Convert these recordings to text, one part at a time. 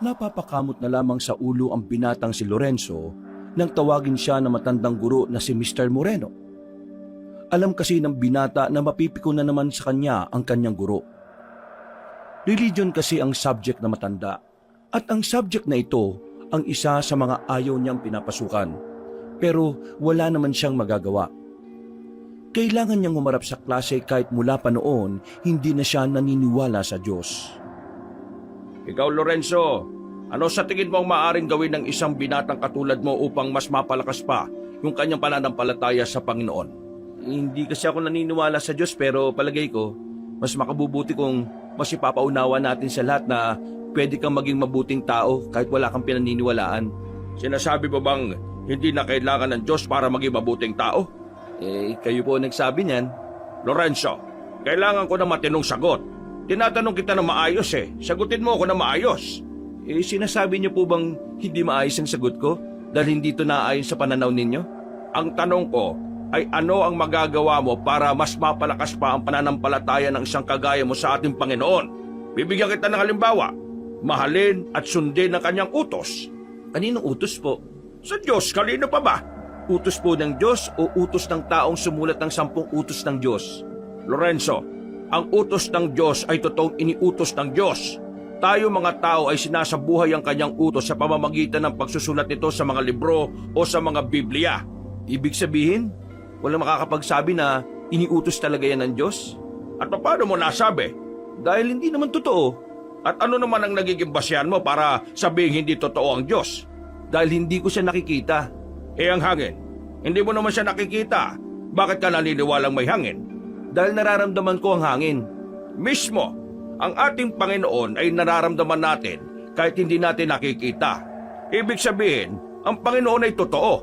Napapakamot na lamang sa ulo ang binatang si Lorenzo nang tawagin siya ng matandang guro na si Mr. Moreno. Alam kasi ng binata na mapipiko na naman sa kanya ang kanyang guro. Religion kasi ang subject na matanda at ang subject na ito ang isa sa mga ayaw niyang pinapasukan pero wala naman siyang magagawa. Kailangan niyang humarap sa klase kahit mula pa noon hindi na siya naniniwala sa Diyos. Ikaw, Lorenzo, ano sa tingin mo ang maaaring gawin ng isang binatang katulad mo upang mas mapalakas pa yung kanyang pananampalataya sa Panginoon? Hindi kasi ako naniniwala sa Diyos pero palagay ko, mas makabubuti kung mas ipapaunawa natin sa lahat na pwede kang maging mabuting tao kahit wala kang pinaniniwalaan. Sinasabi mo bang hindi na kailangan ng Diyos para maging mabuting tao? Kayo po nagsabi niyan. Lorenzo, kailangan ko ng matinong sagot. Tinatanong kita na maayos Sagutin mo ako na maayos. Sinasabi niyo po bang hindi maayos ang sagot ko dahil hindi ito naayon sa pananaw ninyo? Ang tanong ko ay ano ang magagawa mo para mas mapalakas pa ang pananampalataya ng isang kagaya mo sa ating Panginoon? Bibigyan kita ng halimbawa. Mahalin at sundin ang kanyang utos. Kaninong utos po? Sa Diyos, kanino pa ba? Utos po ng Diyos o utos ng taong sumulat ng 10 utos ng Diyos? Lorenzo, ang utos ng Diyos ay totoong iniutos ng Diyos. Tayo mga tao ay sinasabuhay ang kanyang utos sa pamamagitan ng pagsusulat nito sa mga libro o sa mga Biblia. Ibig sabihin, walang makakapagsabi na iniutos talaga yan ng Diyos? At paano mo nasabi? Dahil hindi naman totoo. At ano naman ang nagiging basyan mo para sabihin hindi totoo ang Diyos? Dahil hindi ko siya nakikita. Ang hangin, hindi mo naman siya nakikita. Bakit ka naniniwalang may hangin? Dahil nararamdaman ko ang hangin. Mismo, ang ating Panginoon ay nararamdaman natin kahit hindi natin nakikita. Ibig sabihin, ang Panginoon ay totoo.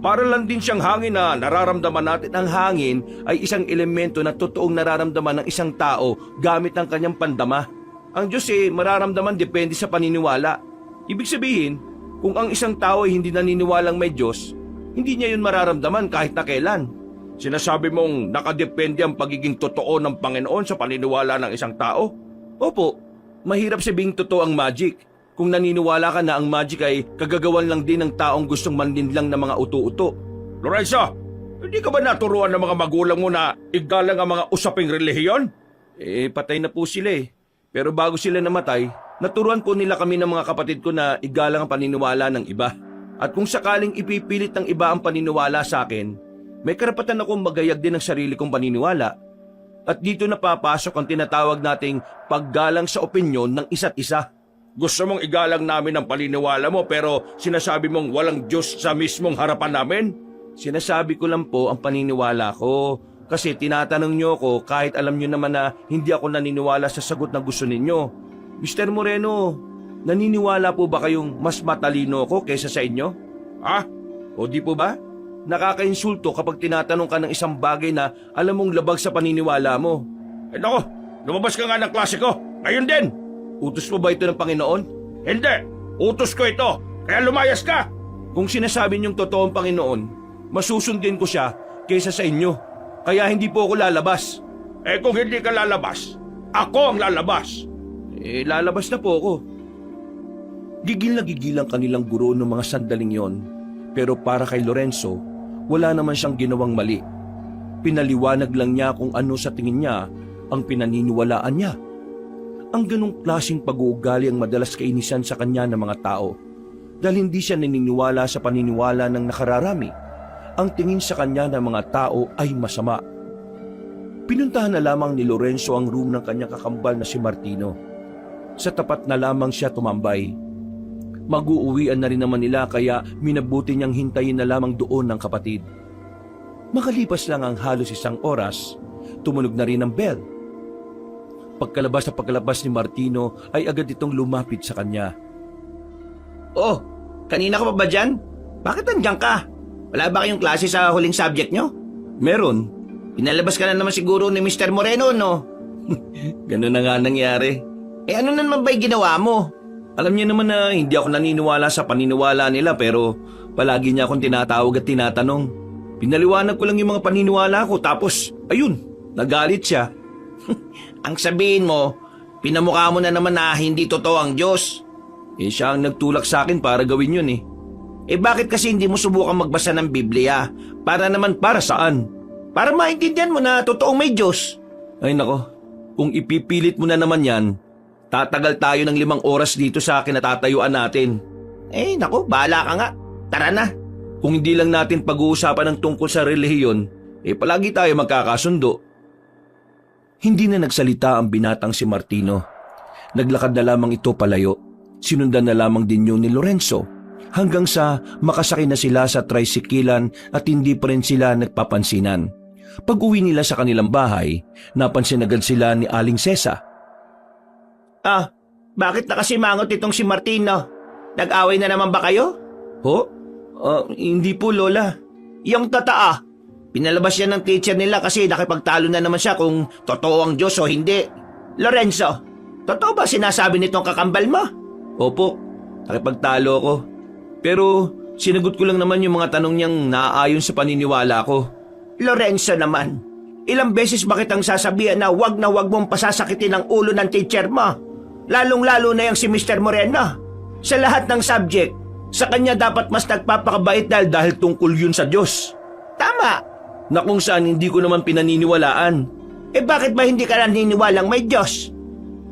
Para lang din siyang hangin na nararamdaman natin. Ang hangin ay isang elemento na totoong nararamdaman ng isang tao gamit ang kanyang pandama. Ang Diyos mararamdaman depende sa paniniwala. Ibig sabihin, kung ang isang tao ay hindi naniniwalang may Diyos, hindi niya yun mararamdaman kahit na kailan. Sinasabi mong nakadepende ang pagiging totoo ng Panginoon sa paniniwala ng isang tao? Opo, mahirap sabihing totoo ang magic. Kung naniniwala ka na ang magic ay kagagawan lang din ng taong gustong manlinlang ng mga uto-uto. Lorenzo, hindi ka ba naturuan ng mga magulang mo na igalang ang mga usaping relihiyon? Patay na po sila Pero bago sila namatay, naturuan po nila kami ng mga kapatid ko na igalang ang paniniwala ng iba. At kung sakaling ipipilit ng iba ang paniniwala sa akin, may karapatan akong magayag din ng sarili kong paniniwala. At dito napapasok ang tinatawag nating paggalang sa opinyon ng isa't isa. Gusto mong igalang namin ang paniniwala mo pero sinasabi mong walang Diyos sa mismong harapan namin? Sinasabi ko lang po ang paniniwala ko. Kasi tinatanong niyo ako kahit alam niyo naman na hindi ako naniniwala sa sagot na gusto ninyo. Mr. Moreno, naniniwala po ba kayong mas matalino ako kaysa sa inyo? Ha? O di po ba? Nakakainsulto kapag tinatanong ka ng isang bagay na alam mong labag sa paniniwala mo. Nako, lumabas ka nga ng klase ko. Ngayon din. Utos mo ba ito ng Panginoon? Hindi. Utos ko ito. Kaya lumayas ka. Kung sinasabi niyong totoong Panginoon, masusundin ko siya kaysa sa inyo. Kaya hindi po ako lalabas. Kung hindi ka lalabas, ako ang lalabas. Lalabas na po ako. Gigil na gigil ang kanilang guro ng mga sandaling yon. Pero para kay Lorenzo, wala naman siyang ginawang mali. Pinaliwanag lang niya kung ano sa tingin niya ang pinaniniwalaan niya. Ang ganong klaseng pag-uugali ang madalas kainisan sa kanya ng mga tao. Dahil hindi siya naniniwala sa paniniwala ng nakararami. Ang tingin sa kanya ng mga tao ay masama. Pinuntahan na lamang ni Lorenzo ang room ng kanyang kakambal na si Martino. Sa tapat na lamang siya tumambay. Mag-uuwian na rin naman nila kaya minabuti niyang hintayin na lamang doon ng kapatid. Makalipas lang ang halos 1 oras, tumunog na rin ang bell. Pagkalabas ni Martino ay agad itong lumapit sa kanya. Oh, kanina ka pa ba dyan? Bakit nandiyan ka? Wala ba kayong klase sa huling subject nyo? Meron. Pinalabas ka na naman siguro ni Mr. Moreno, no? Ganun na nga nangyari. Ano na naman ba'y ginawa mo? Alam niya naman na hindi ako naniniwala sa paniniwala nila pero palagi niya akong tinatawag at tinatanong. Pinaliwanag ko lang yung mga paniniwala ko tapos, ayun, nagalit siya. Ang sabihin mo, pinamukha mo na naman na hindi totoo ang Diyos. Siya ang nagtulak sa akin para gawin yun eh. Bakit kasi hindi mo subukan magbasa ng Biblia? Para naman Para saan? para maintindihan mo na totoong may Diyos. Ay nako, kung ipipilit mo na naman yan, tatagal tayo ng 5 oras dito sa kinatatayuan natin. Naku, bahala ka nga. Tara na. Kung hindi lang natin pag-uusapan ng tungkol sa relihiyon, palagi tayo magkakasundo. Hindi na nagsalita ang binatang si Martino. Naglakad na lamang ito palayo. Sinundan na lamang din yun ni Lorenzo hanggang sa makasakay na sila sa tricyclean at hindi pa rin sila nagpapansinan. Pag-uwi nila sa kanilang bahay, napansin agad sila ni Aling Sesa. Bakit nakasimangot itong si Martino? Nag-away na naman ba kayo? Ho? Hindi po, Lola. Yung totoo. Pinalabas siya ng teacher nila kasi nakipagtalo na naman siya kung totoo ang Diyos o hindi. Lorenzo, totoo ba sinasabi nitong kakambal mo? Opo, nakipagtalo ako. Pero sinagot ko lang naman yung mga tanong niyang naaayon sa paniniwala ko. Lorenzo naman, ilang beses ba kitang sasabihan na wag mong pasasakitin ang ulo ng teacher mo? Lalong-lalo na yung si Mr. Moreno. Sa lahat ng subject, sa kanya dapat mas nagpapakabait dahil tungkol yun sa Diyos. Tama. Na kung saan hindi ko naman pinaniniwalaan. Bakit ba hindi ka naniniwalang may Diyos?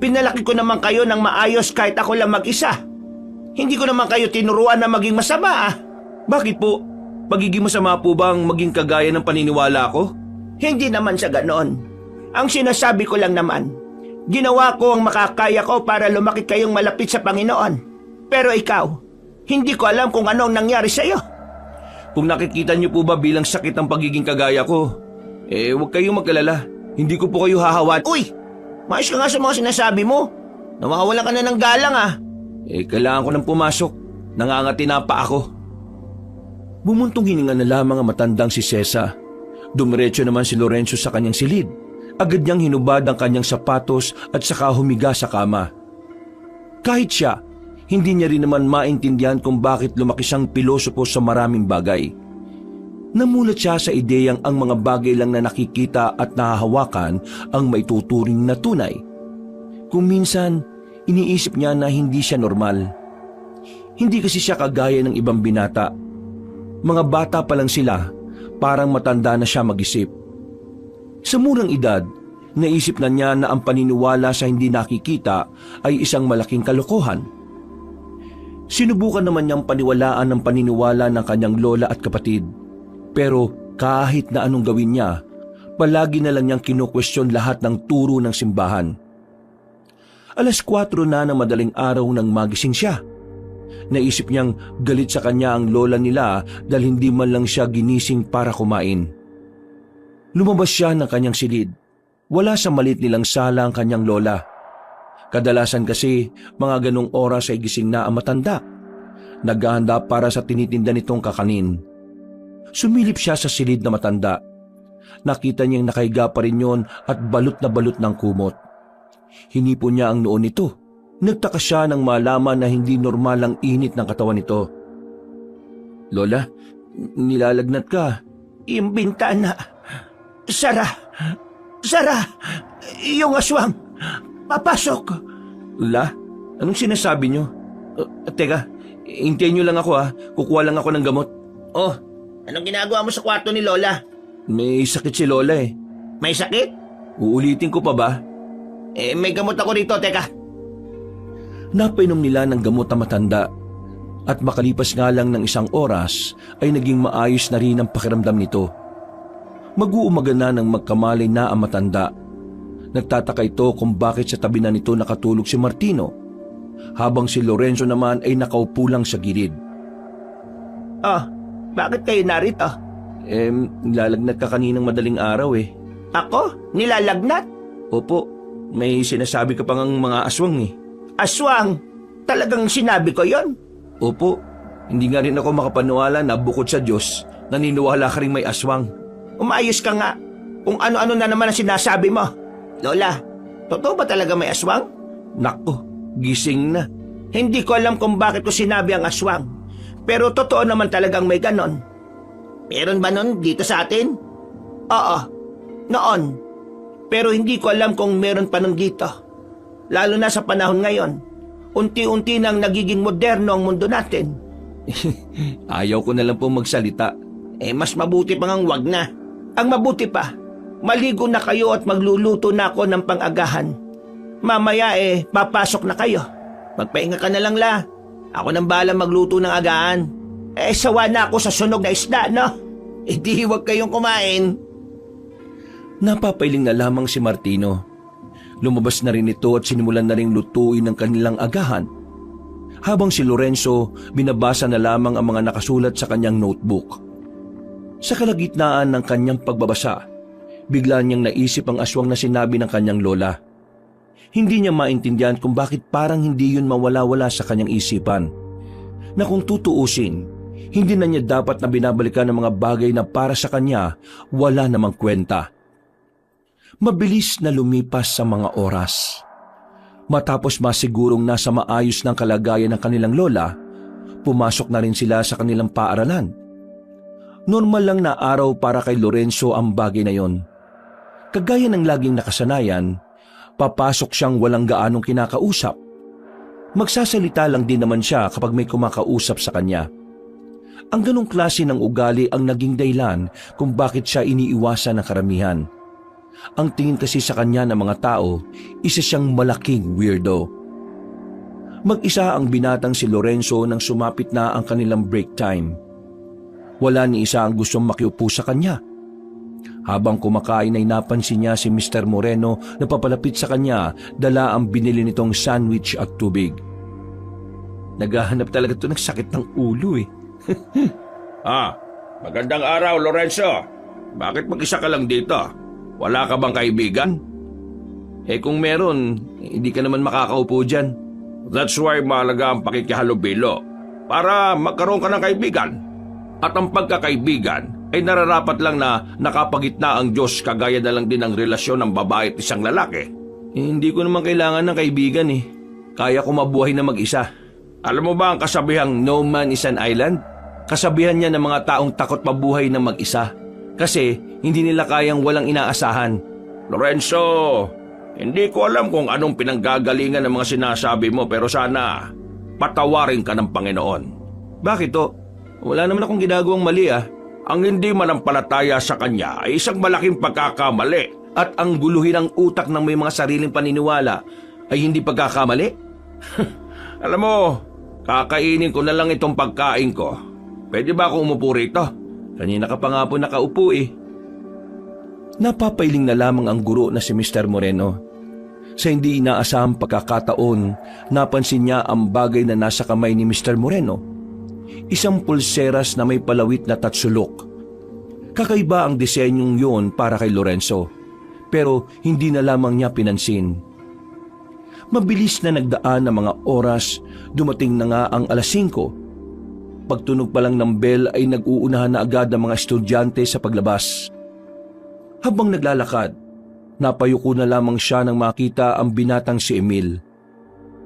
Pinalaki ko naman kayo ng maayos kahit ako lang mag-isa. Hindi ko naman kayo tinuruan na maging masama. Bakit po? Pagiging masama po bang maging kagaya ng paniniwala ko? Hindi naman sa ganoon. Ang sinasabi ko lang naman, ginawa ko ang makakaya ko para lumaki kayong malapit sa Panginoon. Pero ikaw, hindi ko alam kung ano ang nangyari sa iyo. Kung nakikita niyo po ba bilang sakit ang pagiging kagaya ko, huwag kayong magkalala. Hindi ko po kayo hahawan. Uy! Maayos ka nga sa mga sinasabi mo. Nawawalan ka na ng galang Kailangan ko nang pumasok. Nangangati na pa ako. Bumuntong hininga na lamang ang matandang si Sesa. Dumiretso naman si Lorenzo sa kanyang silid. Agad niyang hinubad ang kanyang sapatos at saka humiga sa kama. Kahit siya, hindi niya rin naman maintindihan kung bakit lumaki siyang pilosopo sa maraming bagay. Namulat siya sa ideyang ang mga bagay lang na nakikita at nahahawakan ang maituturing na tunay. Kung minsan, iniisip niya na hindi siya normal. Hindi kasi siya kagaya ng ibang binata. Mga bata pa lang sila, parang matanda na siya mag-isip. Sa murang edad, naisip na niya na ang paniniwala sa hindi nakikita ay isang malaking kalokohan. Sinubukan naman niyang paniwalaan ang paniniwala ng kanyang lola at kapatid. Pero kahit na anong gawin niya, palagi na lang niyang kinukwestiyon lahat ng turo ng simbahan. 4:00 na ng madaling araw nang magising siya. Naisip niyang galit sa kanya ang lola nila dahil hindi man lang siya ginising para kumain. Lumabas siya ng kanyang silid. Wala sa maliit nilang sala ang kanyang lola. Kadalasan kasi mga ganong oras ay gising na ang matanda. Naghahanda para sa tinitinda nitong kakanin. Sumilip siya sa silid na matanda. Nakita niyang nakahiga pa rin yon at balot na balot ng kumot. Hinipon niya ang noon nito. Nagtaka siya nang malaman na hindi normal ang init ng katawan nito. Lola, nilalagnat ka. Yung bintana. Sara! Yung aswang! Papasok! La, anong sinasabi niyo? Teka, hintayin niyo lang ako Kukuha lang ako ng gamot. Oh, anong ginagawa mo sa kwarto ni Lola? May sakit si Lola May sakit? Uulitin ko pa ba? May gamot ako rito, teka. Napainom nila ng gamot ang matanda. At makalipas nga lang ng 1 oras ay naging maayos na rin ang pakiramdam nito. Mag-uumaga na nang magkamalay na ang matanda. Nagtataka ito kung bakit sa tabi na nito nakatulog si Martino, habang si Lorenzo naman ay nakaupo lang sa gilid. Bakit kayo narito? Nilalagnat ka kaninang madaling araw Ako? Nilalagnat? Opo, may sinasabi ka pang mga aswang Aswang? Talagang sinabi ko yon? Opo, hindi nga rin ako makapaniwala na bukod sa Diyos, naniniwala ka rin may aswang. Umayos ka nga. Kung ano-ano na naman ang sinasabi mo. Lola, totoo ba talaga may aswang? Nako, gising na. Hindi ko alam kung bakit ko sinabi ang aswang. Pero totoo naman talagang may ganon. Meron ba nun dito sa atin? Oo, noon. Pero hindi ko alam kung meron pa nun dito. Lalo na sa panahon ngayon. unti-unti nang nagiging moderno ang mundo natin. Ayaw ko na lang po magsalita. Mas mabuti pa ngang wag na. Ang mabuti pa, maligo na kayo at magluluto na ako ng pang-agahan. Mamaya papasok na kayo. Magpahinga ka na lang la. Ako nang bahala magluto ng agahan. Sawa na ako sa sunog na isda, no? Di huwag kayong kumain. Napapailing na lamang si Martino. Lumabas na rin ito at sinimulan na rin lutuin ng kanilang agahan. Habang si Lorenzo, binabasa na lamang ang mga nakasulat sa kanyang notebook. Sa kalagitnaan ng kanyang pagbabasa, bigla niyang naisip ang aswang na sinabi ng kanyang lola. Hindi niya maintindihan kung bakit parang hindi yun mawala-wala sa kanyang isipan. Na kung tutuusin, hindi na niya dapat na binabalikan ng mga bagay na para sa kanya wala namang kwenta. Mabilis na lumipas sa mga oras. Matapos masigurong nasa maayos ng kalagayan ng kanilang lola, pumasok na rin sila sa kanilang paaralan. Normal lang na araw para kay Lorenzo ang bagay na yon. Kagaya ng laging nakasanayan, papasok siyang walang gaanong kinakausap. Magsasalita lang din naman siya kapag may kumakausap sa kanya. Ang ganong klase ng ugali ang naging dahilan kung bakit siya iniiwasan ng karamihan. Ang tingin kasi sa kanya ng mga tao, isa siyang malaking weirdo. Mag-isa ang binatang si Lorenzo nang sumapit na ang kanilang break time. Wala ni isa ang gustong makiupo sa kanya. Habang kumakain ay napansin niya si Mr. Moreno na papalapit sa kanya, dala ang binili nitong sandwich at tubig. Naghahanap talaga ito ng sakit ng ulo . Magandang araw, Lorenzo. Bakit mag-isa ka lang dito? Wala ka bang kaibigan? Kung meron, hindi ka naman makakaupo dyan. That's why mahalaga ang pakikihalubilo para magkaroon ka ng kaibigan. At ang pagkakaibigan ay nararapat lang na nakapagitna ang Diyos, kagaya na lang din ang relasyon ng babae at isang lalaki. Hindi ko naman kailangan ng kaibigan . Kaya ko mabuhay na mag-isa. Alam mo ba ang kasabihang No man is an island? Kasabihan niya ng mga taong takot mabuhay na mag-isa. Kasi hindi nila kayang walang inaasahan. Lorenzo, hindi ko alam kung anong pinanggagalingan ng mga sinasabi mo, pero sana patawarin ka ng Panginoon. Bakit to? Wala naman akong ginagawang mali . Ang hindi manampalataya sa Kanya ay isang malaking pagkakamali. At ang guluhin ang utak ng may mga sariling paniniwala ay hindi pagkakamali? Alam mo, kakainin ko na lang itong pagkain ko. Pwede ba akong umupo rito? Kanina ka pa nga po nakaupo . Napapailing na lamang ang guro na si Mr. Moreno. Sa hindi inaasahang pagkakataon, napansin niya ang bagay na nasa kamay ni Mr. Moreno. Isang pulseras na may palawit na tatsulok. Kakaiba ang disenyong yun para kay Lorenzo, pero hindi na lamang niya pinansin. Mabilis na nagdaan ng mga oras, dumating na nga ang 5:00. Pagtunog pa lang ng bell ay nag-uunahan na agad ang mga estudyante sa paglabas. Habang naglalakad, napayuko na lamang siya nang makita ang binatang si Emil.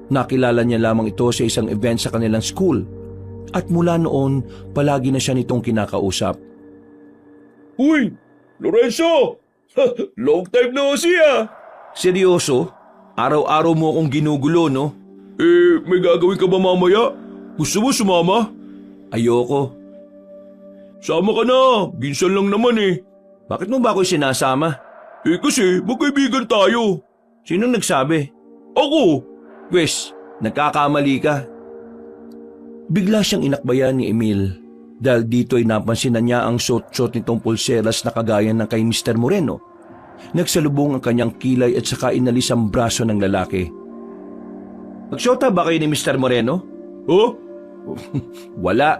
Nakilala niya lamang ito sa isang event sa kanilang school. At mula noon, palagi na siya nitong kinakausap. Uy, Lorenzo! Long time no see . Seryoso? Araw-araw mo akong ginugulo, no? May gagawin ka ba mamaya? Gusto mo sumama? Ayoko. Sama ka na, ginsan lang naman . Bakit mo ba ako'y sinasama? Kasi magkaibigan tayo. Sinong nagsabi? Ako! Wes, nagkakamali ka. Bigla siyang inakbayan ni Emil dahil dito ay napansin na niya ang suot-suot nitong pulseras na kagaya ng kay Mr. Moreno. Nagsalubong ang kanyang kilay at saka inalis ang braso ng lalaki. Magsyota ba kayo ni Mr. Moreno? Huh? Wala.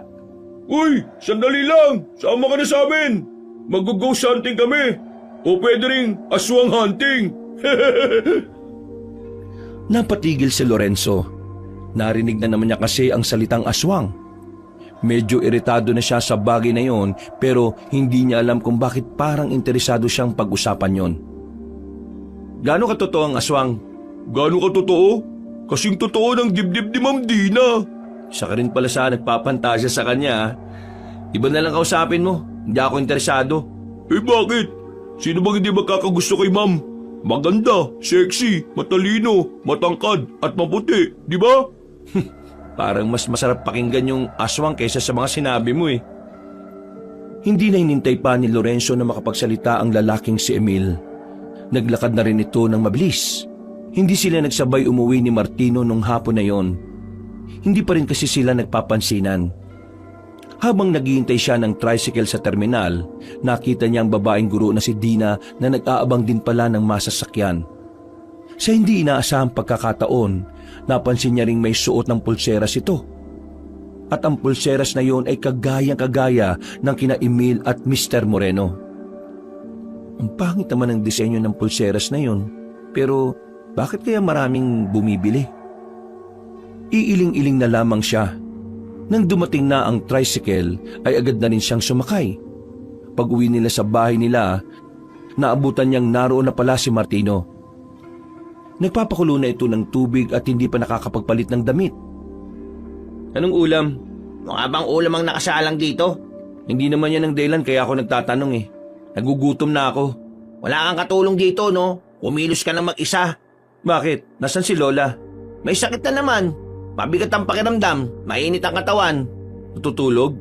Uy, sandali lang! Sama ka na sa amin! Mag-ghost hunting kami! O pwede ring aswang hunting! Napatigil si Lorenzo. Narinig na naman niya kasi ang salitang aswang. Medyo iritado na siya sa bagay na yon, pero hindi niya alam kung bakit parang interesado siyang pag-usapan yon. Gaano katotoo ang aswang? Gaano katotoo? Kasing totoo ng dibdib ni Ma'am Dina. Isa ka rin pala sa nagpapantasya sa kanya. Iba na lang kausapin mo, hindi ako interesado. Bakit? Sino bang hindi magkakagusto kay Ma'am? Maganda, sexy, matalino, matangkad at maputi, di ba? Parang mas masarap pakinggan yung aswang kaysa sa mga sinabi mo eh. Hindi na hinintay pa ni Lorenzo na makapagsalita ang lalaking si Emil. Naglakad na rin ito ng mabilis. Hindi sila nagsabay umuwi ni Martino nung hapon na yon. Hindi pa rin kasi sila nagpapansinan. Habang naghihintay siya ng tricycle sa terminal, nakita niya ang babaeng guro na si Dina na nag-aabang din pala ng masasakyan. Sa hindi inaasahang pagkakataon, napansin niya ring may suot ng pulseras ito. At ang pulseras na yon ay kagayang-kagaya ng kina Emil at Mr. Moreno. Ang pangit naman ang disenyo ng pulseras na yon, pero bakit kaya maraming bumibili? Iiling-iling na lamang siya. Nang dumating na ang tricycle ay agad na rin siyang sumakay. Pag-uwi nila sa bahay nila, naabutan niyang naroon na pala si Martino. Nagpapakulo na ito ng tubig at hindi pa nakakapagpalit ng damit. Anong ulam? Mukha bang ulam ang nakasalang dito? Hindi naman yan ang dahilan kaya ako nagtatanong eh. Nagugutom na ako. Wala kang katulong dito, no? Kumilos ka na mag-isa. Bakit? Nasaan si Lola? May sakit na naman. Mabigat ang pakiramdam, mainit ang katawan. Natutulog?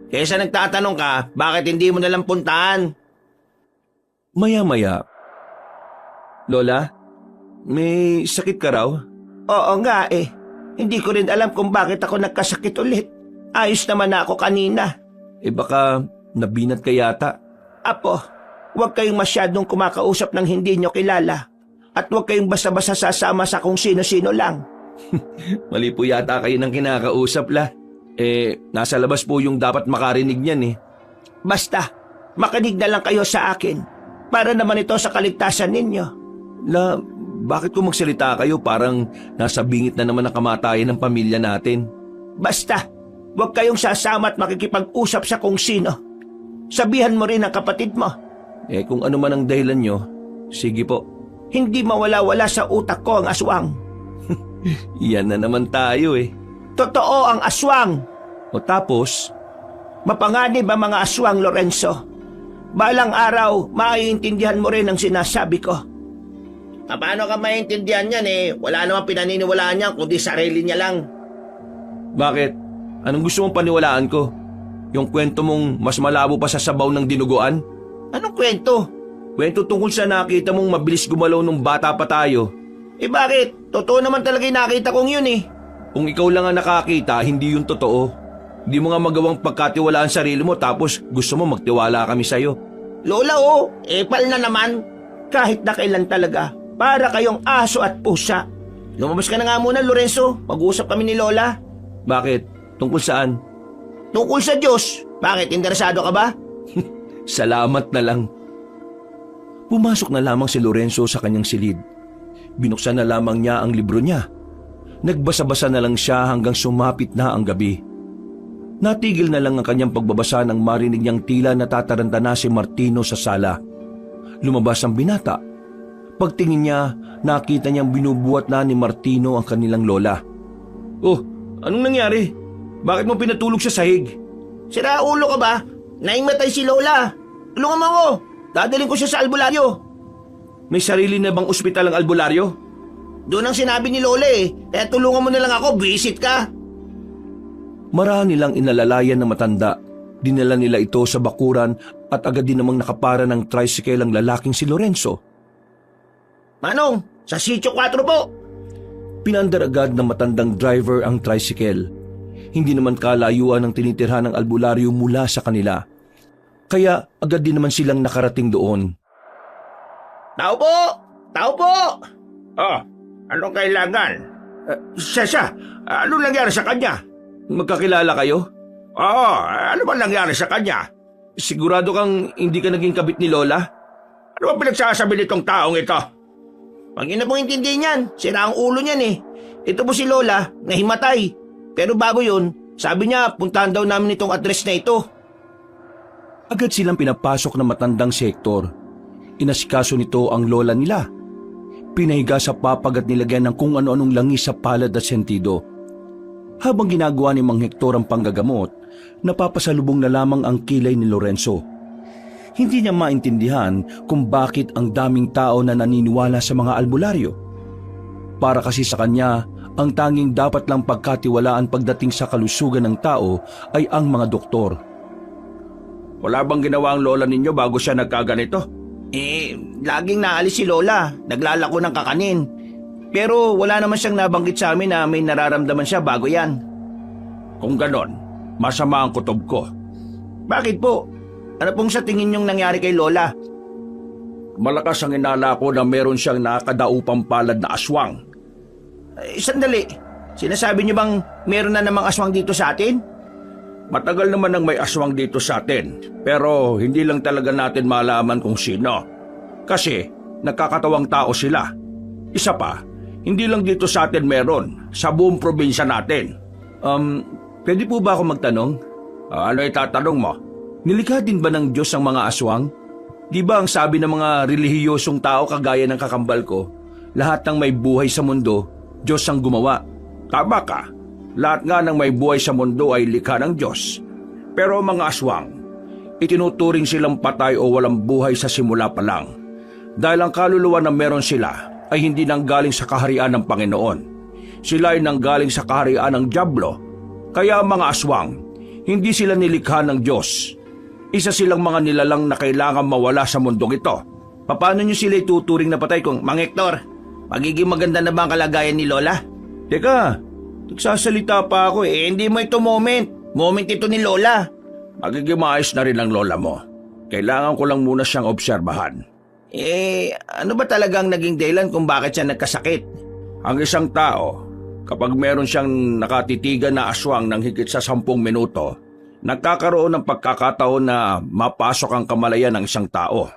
Kesa nagtatanong ka, bakit hindi mo nalang puntahan? Maya-maya. Lola, may sakit ka raw? Oo nga eh. Hindi ko rin alam kung bakit ako nagkasakit ulit. Ayos naman na ako kanina. Baka nabinat ka yata. Apo, huwag kayong masyadong kumakausap ng hindi nyo kilala. At huwag kayong basta-basta sasama sa kung sino-sino lang. Mali po yata kayo ng kinakausap la. Nasa labas po yung dapat makarinig niyan eh. Basta, makinig na lang kayo sa akin. Para naman ito sa kaligtasan ninyo. La, bakit kung magsalita kayo parang nasa bingit na naman ang kamatayan ng pamilya natin? Basta, huwag kayong sasama at makikipag-usap sa kung sino. Sabihan mo rin ang kapatid mo. Kung ano man ang dahilan nyo, sige po. Hindi mawala-wala sa utak ko ang aswang. Yan na naman tayo eh. Totoo ang aswang. O tapos? Mapanganib ang mga aswang, Lorenzo. Balang araw, maiintindihan mo rin ang sinasabi ko. Paano ka maiintindihan yan eh? Wala namang pinaniniwalaan niyan kundi sarili niya lang. Bakit? Anong gusto mong paniwalaan ko? Yung kwento mong mas malabo pa sa sabaw ng dinuguan? Anong kwento? Kwento tungkol sa nakita mong mabilis gumalaw nung bata pa tayo. Bakit? Totoo naman talaga yung nakita kong yun eh. Kung ikaw lang ang nakakita, hindi yun totoo. Hindi mo nga magawang pagkatiwalaan sarili mo tapos gusto mo magtiwala kami sa'yo. Lola epal na naman. Kahit na kailan talaga, para kayong aso at pusa. Lumabas ka na nga muna, Lorenzo. Mag-uusap kami ni Lola. Bakit? Tungkol saan? Tungkol sa Diyos. Bakit? Interesado ka ba? Salamat na lang. Pumasok na lamang si Lorenzo sa kanyang silid. Binuksan na lamang niya ang libro niya. Nagbasa-basa na lang siya hanggang sumapit na ang gabi. Natigil na lang ang kanyang pagbabasa nang marinig niyang tila natataranta na si Martino sa sala. Lumabas ang binata. Pagtingin niya, nakita niyang binubuhat na ni Martino ang kanilang lola. Oh, anong nangyari? Bakit mo pinatulog sa sahig? Sira ulo ka ba? Naimatay si Lola. Tulungan mo ako. Dadaling ko siya sa albularyo. May sarili na bang ospital ang albularyo? Doon ang sinabi ni Lola eh. Kaya tulungan mo na lang ako, visit ka. Marami nilang inalalayan ng matanda. Dinala nila ito sa bakuran at agad din namang nakapara ng tricycle ang lalaking si Lorenzo. Manong, sa Sitio 4 po. Pinandar agad ng matandang driver ang tricycle. Hindi naman kalayuan ang tinitirhan ng albularyo mula sa kanila. Kaya agad din naman silang nakarating doon. Tao po! Tao po! Anong kailangan? Siya, anong nangyari sa kanya? Magkakilala kayo? Oo, ano ba nangyari sa kanya? Sigurado kang hindi ka naging kabit ni Lola? Ano ba pinagsasabi nitong taong ito? Pag ina pong intindihin niyan, sira ang ulo niyan eh. Ito po si Lola, nahimatay. Pero bago yun, sabi niya puntahan daw namin itong address na ito. Agad silang pinapasok ng matandang si Hector. Inasikaso nito ang lola nila. Pinahiga sa papag at nilagyan ng kung ano-anong langis sa palad at sentido. Habang ginagawa ni Mang Hector ang panggagamot, napapasalubong na lamang ang kilay ni Lorenzo. Hindi niya maintindihan kung bakit ang daming tao na naniniwala sa mga albularyo. Para kasi sa kanya, Ang tanging dapat lang pagkatiwalaan pagdating sa kalusugan ng tao ay ang mga doktor. Wala bang ginawa ang lola ninyo bago siya nagkaganito? Laging naalis si Lola. Naglalako ng kakanin. Pero wala naman siyang nabanggit sa amin na may nararamdaman siya bago yan. Kung ganon, masama ang kutob ko. Bakit po? Ano pong sa tingin niyong nangyari kay Lola? Malakas ang inala ko na meron siyang nakadaupang palad na aswang. Sandali. Sinasabi niyo bang meron na namang aswang dito sa atin? Matagal naman nang may aswang dito sa atin, pero hindi lang talaga natin malaman kung sino. Kasi nagkakatawang tao sila. Isa pa, hindi lang dito sa atin meron, sa buong probinsya natin. Pwede po ba ako magtanong? Ano itatanong mo? Nilikha din ba ng Diyos ang mga aswang? Di ba ang sabi ng mga relihiyosong tao kagaya ng kakambal ko, lahat ng may buhay sa mundo, Diyos ang gumawa? Tama ka. Lahat nga ng may buhay sa mundo ay likha ng Diyos. Pero ang mga aswang, itinuturing silang patay o walang buhay sa simula pa lang. Dahil ang kaluluwa na meron sila ay hindi nanggaling sa kaharian ng Panginoon. Sila ay nanggaling sa kaharian ng Diablo. Kaya ang mga aswang, hindi sila nilikha ng Diyos. Isa silang mga nilalang na kailangan mawala sa mundong ito. Paano niyo sila ituturing na patay kung, Mang Hector, magiging maganda na ba ang kalagayan ni Lola? Teka, nagsasalita pa ako eh. Hindi mo ito moment. Moment ito ni Lola. Magiging maayos na rin ang lola mo. Kailangan ko lang muna siyang obserbahan. Ano ba talagang naging dahilan kung bakit siya nagkasakit? Ang isang tao, kapag meron siyang nakatitigan na aswang ng higit sa 10 minuto, nagkakaroon ng pagkakataon na mapasok ang kamalayan ng isang tao.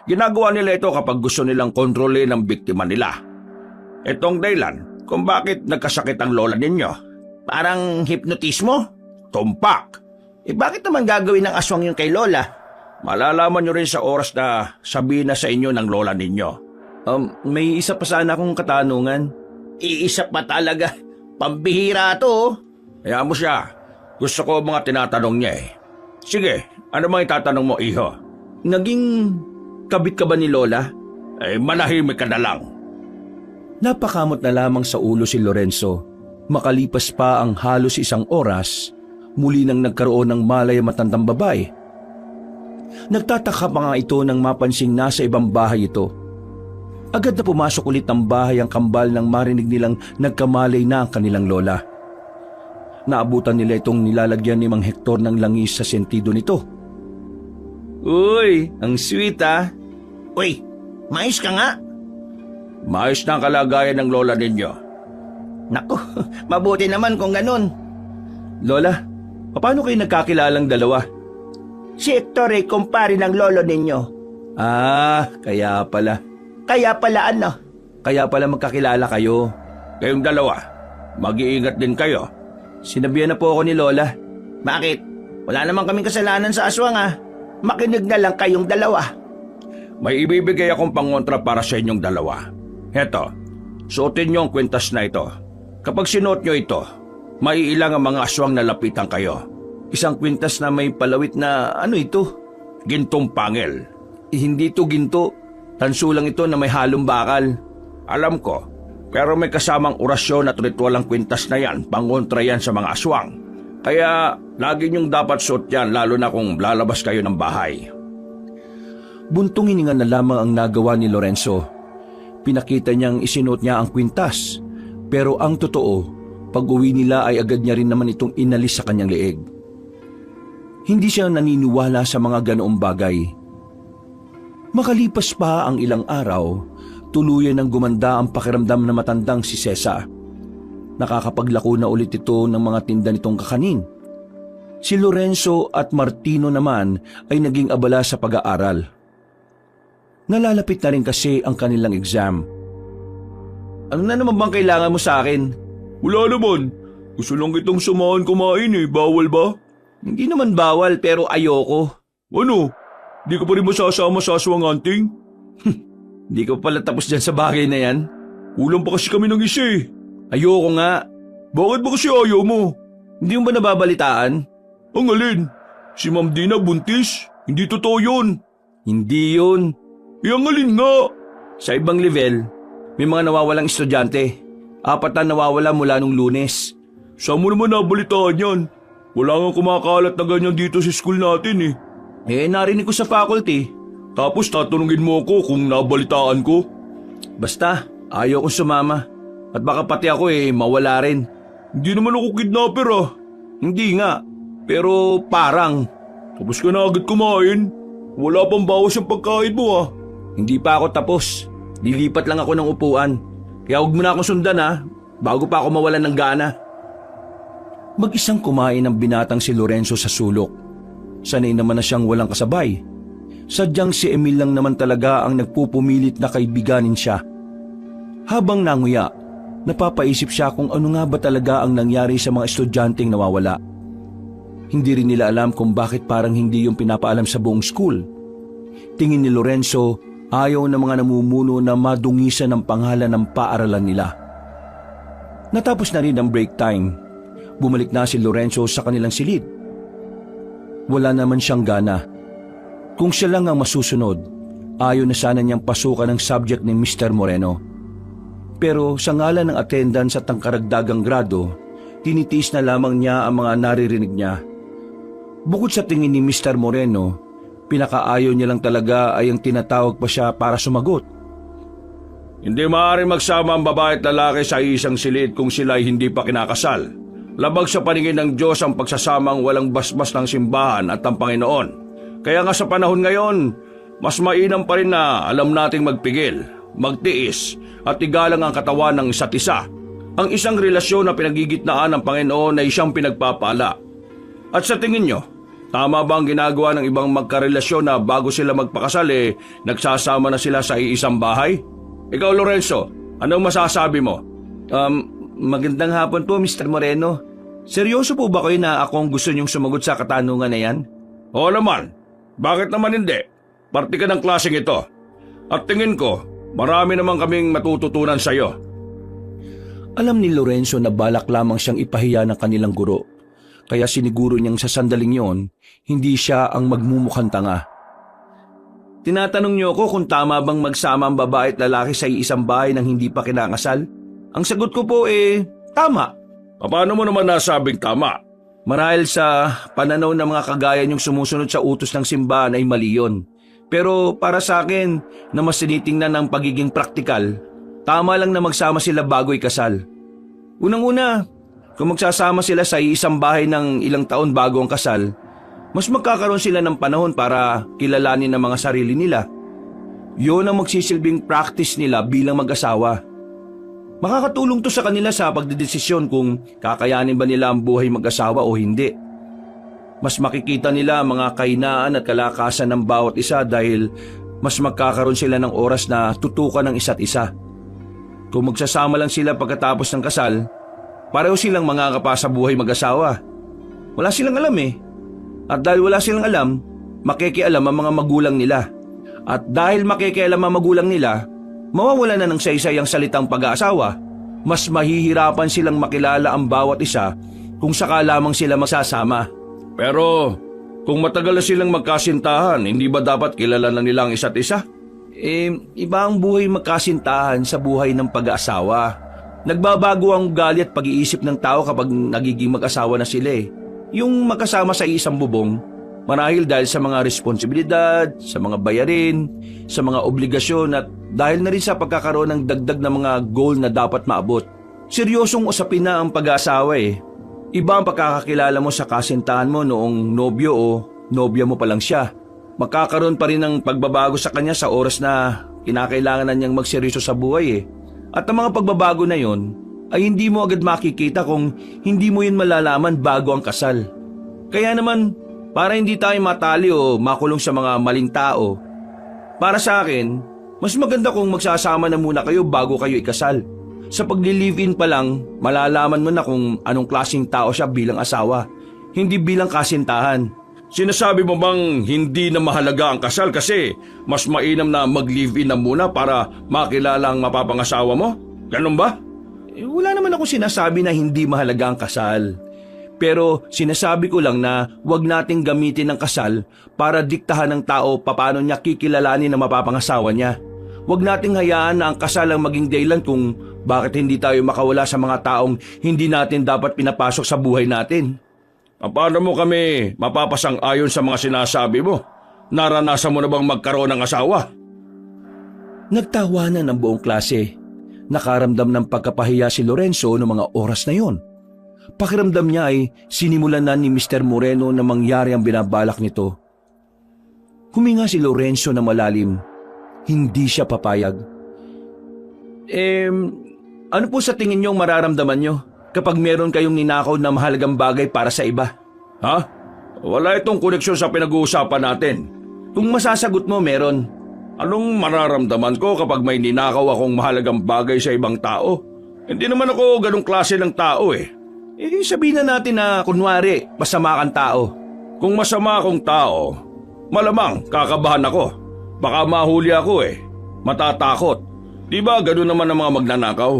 Ginagawa nila ito kapag gusto nilang kontrolin ang biktima nila. Itong dahilan kung bakit nagkasakit ang lola ninyo. Parang hipnotismo? Tumpak! Bakit naman gagawin ng aswang yung kay Lola? Malalaman nyo rin sa oras na sabihin na sa inyo ng lola ninyo. May isa pa sana akong katanungan. Iisa pa talaga. Pambihira to. Hayaan mo siya. Gusto ko mga tinatanong niya eh. Sige, ano mang itatanong mo, iho? Naging kabit ka ba ni Lola? Manahimik ka na lang. Napakamot na lamang sa ulo si Lorenzo. Makalipas pa ang halos 1 oras, muli nang nagkaroon ng malay ang matandang babae. Nagtataka pa nga ito nang mapansing nasa ibang bahay ito. Agad na pumasok ulit ng bahay ang kambal nang marinig nilang nagkamalay na ang kanilang lola. Naabutan nila itong nilalagyan ni Mang Hector ng langis sa sentido nito. Uy, ang sweet ah. Uy, mais ka nga. Maayos na ang kalagayan ng lola ninyo. Naku, mabuti naman kung ganun. Lola, paano kayo nagkakilalang dalawa? Si Hector ay kumpare ng lolo ninyo. Kaya pala. Kaya pala ano? Kaya pala magkakilala kayo. Kayong dalawa, mag-iingat din kayo. Sinabihan na po ako ni Lola. Bakit? Wala naman kaming kasalanan sa aswang ah. Makinig na lang kayong dalawa. May ibibigay akong pangontra para sa inyong dalawa. Heto, suotin niyo ang kwintas na ito. Kapag sinuot niyo ito, maiilang ang mga aswang na lapitan kayo. Isang kwintas na may palawit na ano ito? Gintong pangil. Hindi to ginto. Tanso lang ito na may halong bakal. Alam ko, pero may kasamang orasyon at ritual ang kwintas na yan, pangontra yan sa mga aswang. Kaya lagi niyong dapat suot yan lalo na kung lalabas kayo ng bahay. Buntong hininga na lamang ang nagawa ni Lorenzo. Pinakita niyang isinuot niya ang kwintas. Pero ang totoo, pag-uwi nila ay agad niya rin naman itong inalis sa kanyang leeg. Hindi siya naniniwala sa mga ganoong bagay. Makalipas pa ang ilang araw, tuluyan ng gumanda ang pakiramdam na matandang si Cesa. Nakakapaglako na ulit ito ng mga tinda nitong kakanin. Si Lorenzo at Martino naman ay naging abala sa pag-aaral. Nalalapit na rin kasi ang kanilang exam. Ano na naman bang kailangan mo sa akin? Wala naman. Gusto lang kitang samahan kumain eh. Bawal ba? Hindi naman bawal pero ayoko. Ano? Di ka pa rin masasama sa aswang hunting? Hindi ko pala tapos dyan sa bagay na yan. Kulang pa kasi kami ng isa eh. Ayoko nga. Bakit ba kasi ayaw mo? Hindi mo ba nababalitaan? Ang alin? Si Ma'am Dina buntis? Hindi totoo yun. Hindi yun. Ang alin nga? Sa ibang level, may mga nawawalang estudyante. 4 na nawawala mula nung Lunes. Saan mo naman nabalitaan yan? Wala nga kumakalat na ganyan dito sa school natin Narinig ko sa faculty. Tapos tatanungin mo ako kung nabalitaan ko? Basta, ayaw kong sumama. At baka pati ako mawala rin. Hindi naman ako kidnapper Hindi nga, pero parang. Tapos ka na agad kumain. Wala pang bawas ang pagkain mo Hindi pa ako tapos. Lilipat lang ako ng upuan. Kaya huwag mo na akong sundan bago pa ako mawalan ng gana. Mag-isang kumain ang binatang si Lorenzo sa sulok. Sanay naman na siyang walang kasabay. Sadyang si Emil lang naman talaga ang nagpupumilit na kaibiganin siya. Habang nanguya, napapaisip siya kung ano nga ba talaga ang nangyari sa mga estudyanteng nawawala. Hindi rin nila alam kung bakit parang hindi yung pinapaalam sa buong school. Tingin ni Lorenzo, ayaw ng mga namumuno na madungisan ang pangalan ng paaralan nila. Natapos na rin ang break time. Bumalik na si Lorenzo sa kanilang silid. Wala naman siyang gana. Kung siya lang ang masusunod, ayaw na sana niyang pasukan ang subject ni Mr. Moreno. Pero sa ngalan ng attendance at ang karagdagang grado, tinitiis na lamang niya ang mga naririnig niya. Bukod sa tingin ni Mr. Moreno, pinakaayaw niya lang talaga ay ang tinatawag pa siya para sumagot. Hindi maaaring magsama ang babae at lalaki sa isang silid kung sila ay hindi pa kinakasal. Labag sa paningin ng Diyos ang pagsasamang walang basbas ng simbahan at ng Panginoon. Kaya nga sa panahon ngayon, mas mainam pa rin na alam nating magpigil, magtiis at igalang ang katawan ng isa't isa. Ang isang relasyon na pinagigitnaan ng Panginoon ay siyang pinagpapala. At sa tingin nyo, tama ba ang ginagawa ng ibang magkarelasyon na bago sila magpakasal nagsasama na sila sa iisang bahay? Ikaw Lorenzo, anong masasabi mo? Magandang hapon po, Mr. Moreno. Seryoso po ba kayo na akong gusto niyong sumagot sa katanungan na yan? Oo naman. Bakit naman hindi? Parte ka ng klaseng ito. At tingin ko, marami naman kaming matututunan sa iyo. Alam ni Lorenzo na balak lamang siyang ipahiya ng kanilang guro. Kaya siniguro niyang sa sandaling yon, hindi siya ang magmumukhang tanga. Tinatanong niyo ako kung tama bang magsama ang babae at lalaki sa isang bahay nang hindi pa kinakasal? Ang sagot ko po tama. Paano mo naman nasabing tama? Marahil sa pananaw ng mga kagaya niyong sumusunod sa utos ng simbahan ay mali yun. Pero para sa akin, na mas tinitingnan ng pagiging praktikal, tama lang na magsama sila bago ikasal. Unang-una, kung magsasama sila sa isang bahay ng ilang taon bago ang kasal, mas magkakaroon sila ng panahon para kilalanin ang mga sarili nila. Yun ang magsisilbing practice nila bilang mag-asawa. Makakatulong to sa kanila sa pagdedesisyon kung kakayanin ba nila ang buhay mag-asawa o hindi. Mas makikita nila ang mga kahinaan at kalakasan ng bawat isa dahil mas magkakaroon sila ng oras na tutukan ng isa't isa. Kung magsasama lang sila pagkatapos ng kasal, pareho silang mangangapa sa buhay mag-asawa. Wala silang alam At dahil wala silang alam, makikialam ang mga magulang nila. At dahil makikialam ang magulang nila, mawawala na ng saysay ang salitang pag-aasawa. Mas mahihirapan silang makilala ang bawat isa kung saka lamang sila magsasama. Pero kung matagal na silang magkasintahan, hindi ba dapat kilala na nila ang isa't isa? Iba ang buhay magkasintahan sa buhay ng pag-aasawa. Nagbabago ang ugali at pag-iisip ng tao kapag nagiging mag-asawa na sila Yung magkasama sa isang bubong, marahil dahil sa mga responsibilidad, sa mga bayarin, sa mga obligasyon at dahil na rin sa pagkakaroon ng dagdag na mga goal na dapat maabot. Seryosong usapin na ang pag-aasawa Iba ang pagkakakilala mo sa kasintahan mo noong nobyo o nobya mo pa lang siya. Magkakaroon pa rin ng pagbabago sa kanya sa oras na kinakailangan na niyang magseryoso sa buhay At ang mga pagbabago na yon ay hindi mo agad makikita kung hindi mo yun malalaman bago ang kasal. Kaya naman, para hindi tayo matali o makulong sa mga maling tao, para sa akin, mas maganda kung magsasama na muna kayo bago kayo ikasal. Sa pagli-live-in pa lang, malalaman mo na kung anong klaseng tao siya bilang asawa, hindi bilang kasintahan. Sinasabi mo bang hindi na mahalaga ang kasal kasi mas mainam na mag-live-in na muna para makilala ang mapapangasawa mo? Ganun ba? Wala naman akong sinasabi na hindi mahalaga ang kasal. Pero sinasabi ko lang na huwag nating gamitin ang kasal para diktahan ng tao paano niya kikilalanin ang mapapangasawa niya. Huwag nating hayaan na ang kasal ang maging dahilan kung bakit hindi tayo makawala sa mga taong hindi natin dapat pinapasok sa buhay natin. Paano mo kami mapapasang-ayon sa mga sinasabi mo? Naranasan mo na bang magkaroon ng asawa? Nagtawanan ng buong klase. Nakaramdam ng pagkapahiya si Lorenzo noong mga oras na yon. Pakiramdam niya ay sinimulan na ni Mr. Moreno na mangyari ang binabalak nito. Huminga si Lorenzo na malalim. Hindi siya papayag. Ano po sa tingin niyo ang mararamdaman niyo kapag meron kayong ninakaw na mahalagang bagay para sa iba? Ha? Wala itong koneksyon sa pinag-uusapan natin. Kung masasagot mo, meron. Anong mararamdaman ko kapag may ninakaw akong mahalagang bagay sa ibang tao? Hindi naman ako ganong klase ng tao eh. Sabihin na natin na kunwari, masama kang tao. Kung masama akong tao, malamang kakabahan ako. Baka mahuli ako eh. Matatakot. Di ba gano'n naman ang mga magnanakaw?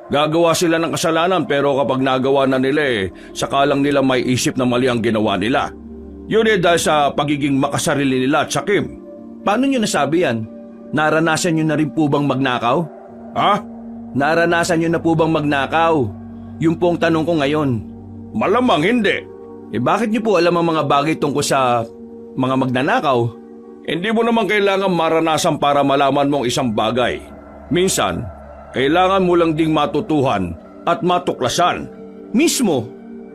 Gagawa sila ng kasalanan pero kapag nagawa na nila saka lang nila may isip na mali ang ginawa nila. Yun dahil sa pagiging makasarili nila at sakim. Paano nyo nasabi yan? Naranasan nyo na rin po bang magnakaw? Ha? Naranasan nyo na po bang magnakaw? Yung po ang tanong ko ngayon. Malamang hindi. Bakit nyo po alam ang mga bagay tungkol sa mga magnanakaw? Hindi mo naman kailangan maranasan para malaman mong isang bagay. Minsan, kailangan mo lang ding matutuhan at matuklasan. Mismo?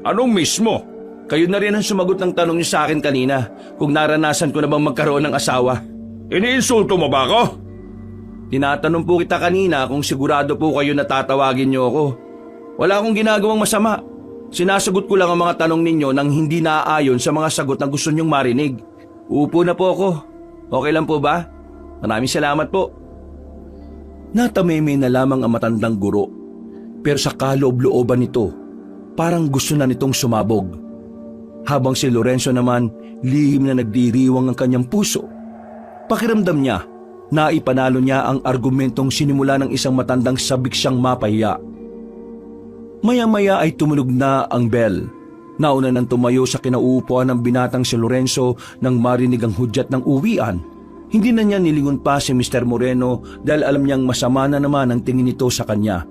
Anong mismo? Kayo na rin ang sumagot ng tanong niyo sa akin kanina kung naranasan ko na bang magkaroon ng asawa. Iniinsulto mo ba ako? Tinatanong po kita kanina kung sigurado po kayo na tatawagin niyo ako. Wala akong ginagawang masama. Sinasagot ko lang ang mga tanong ninyo nang hindi naaayon sa mga sagot na gusto niyong marinig. Uupo na po ako. Okay lang po ba? Maraming salamat po. Natameme na lamang ang matandang guro. Pero sa kaloob-looban nito, parang gusto na nitong sumabog. Habang si Lorenzo naman, lihim na nagdiriwang ang kanyang puso. Pakiramdam niya, naipanalo niya ang argumentong sinimula ng isang matandang sabik siyang mapahiya. Maya-maya ay tumunog na ang bell. Nauna nang tumayo sa kinauupuan ng binatang si Lorenzo nang marinig ang hudyat ng uwian. Hindi na niya nilingon pa si Mr. Moreno dahil alam niyang masama na naman ang tingin nito sa kanya.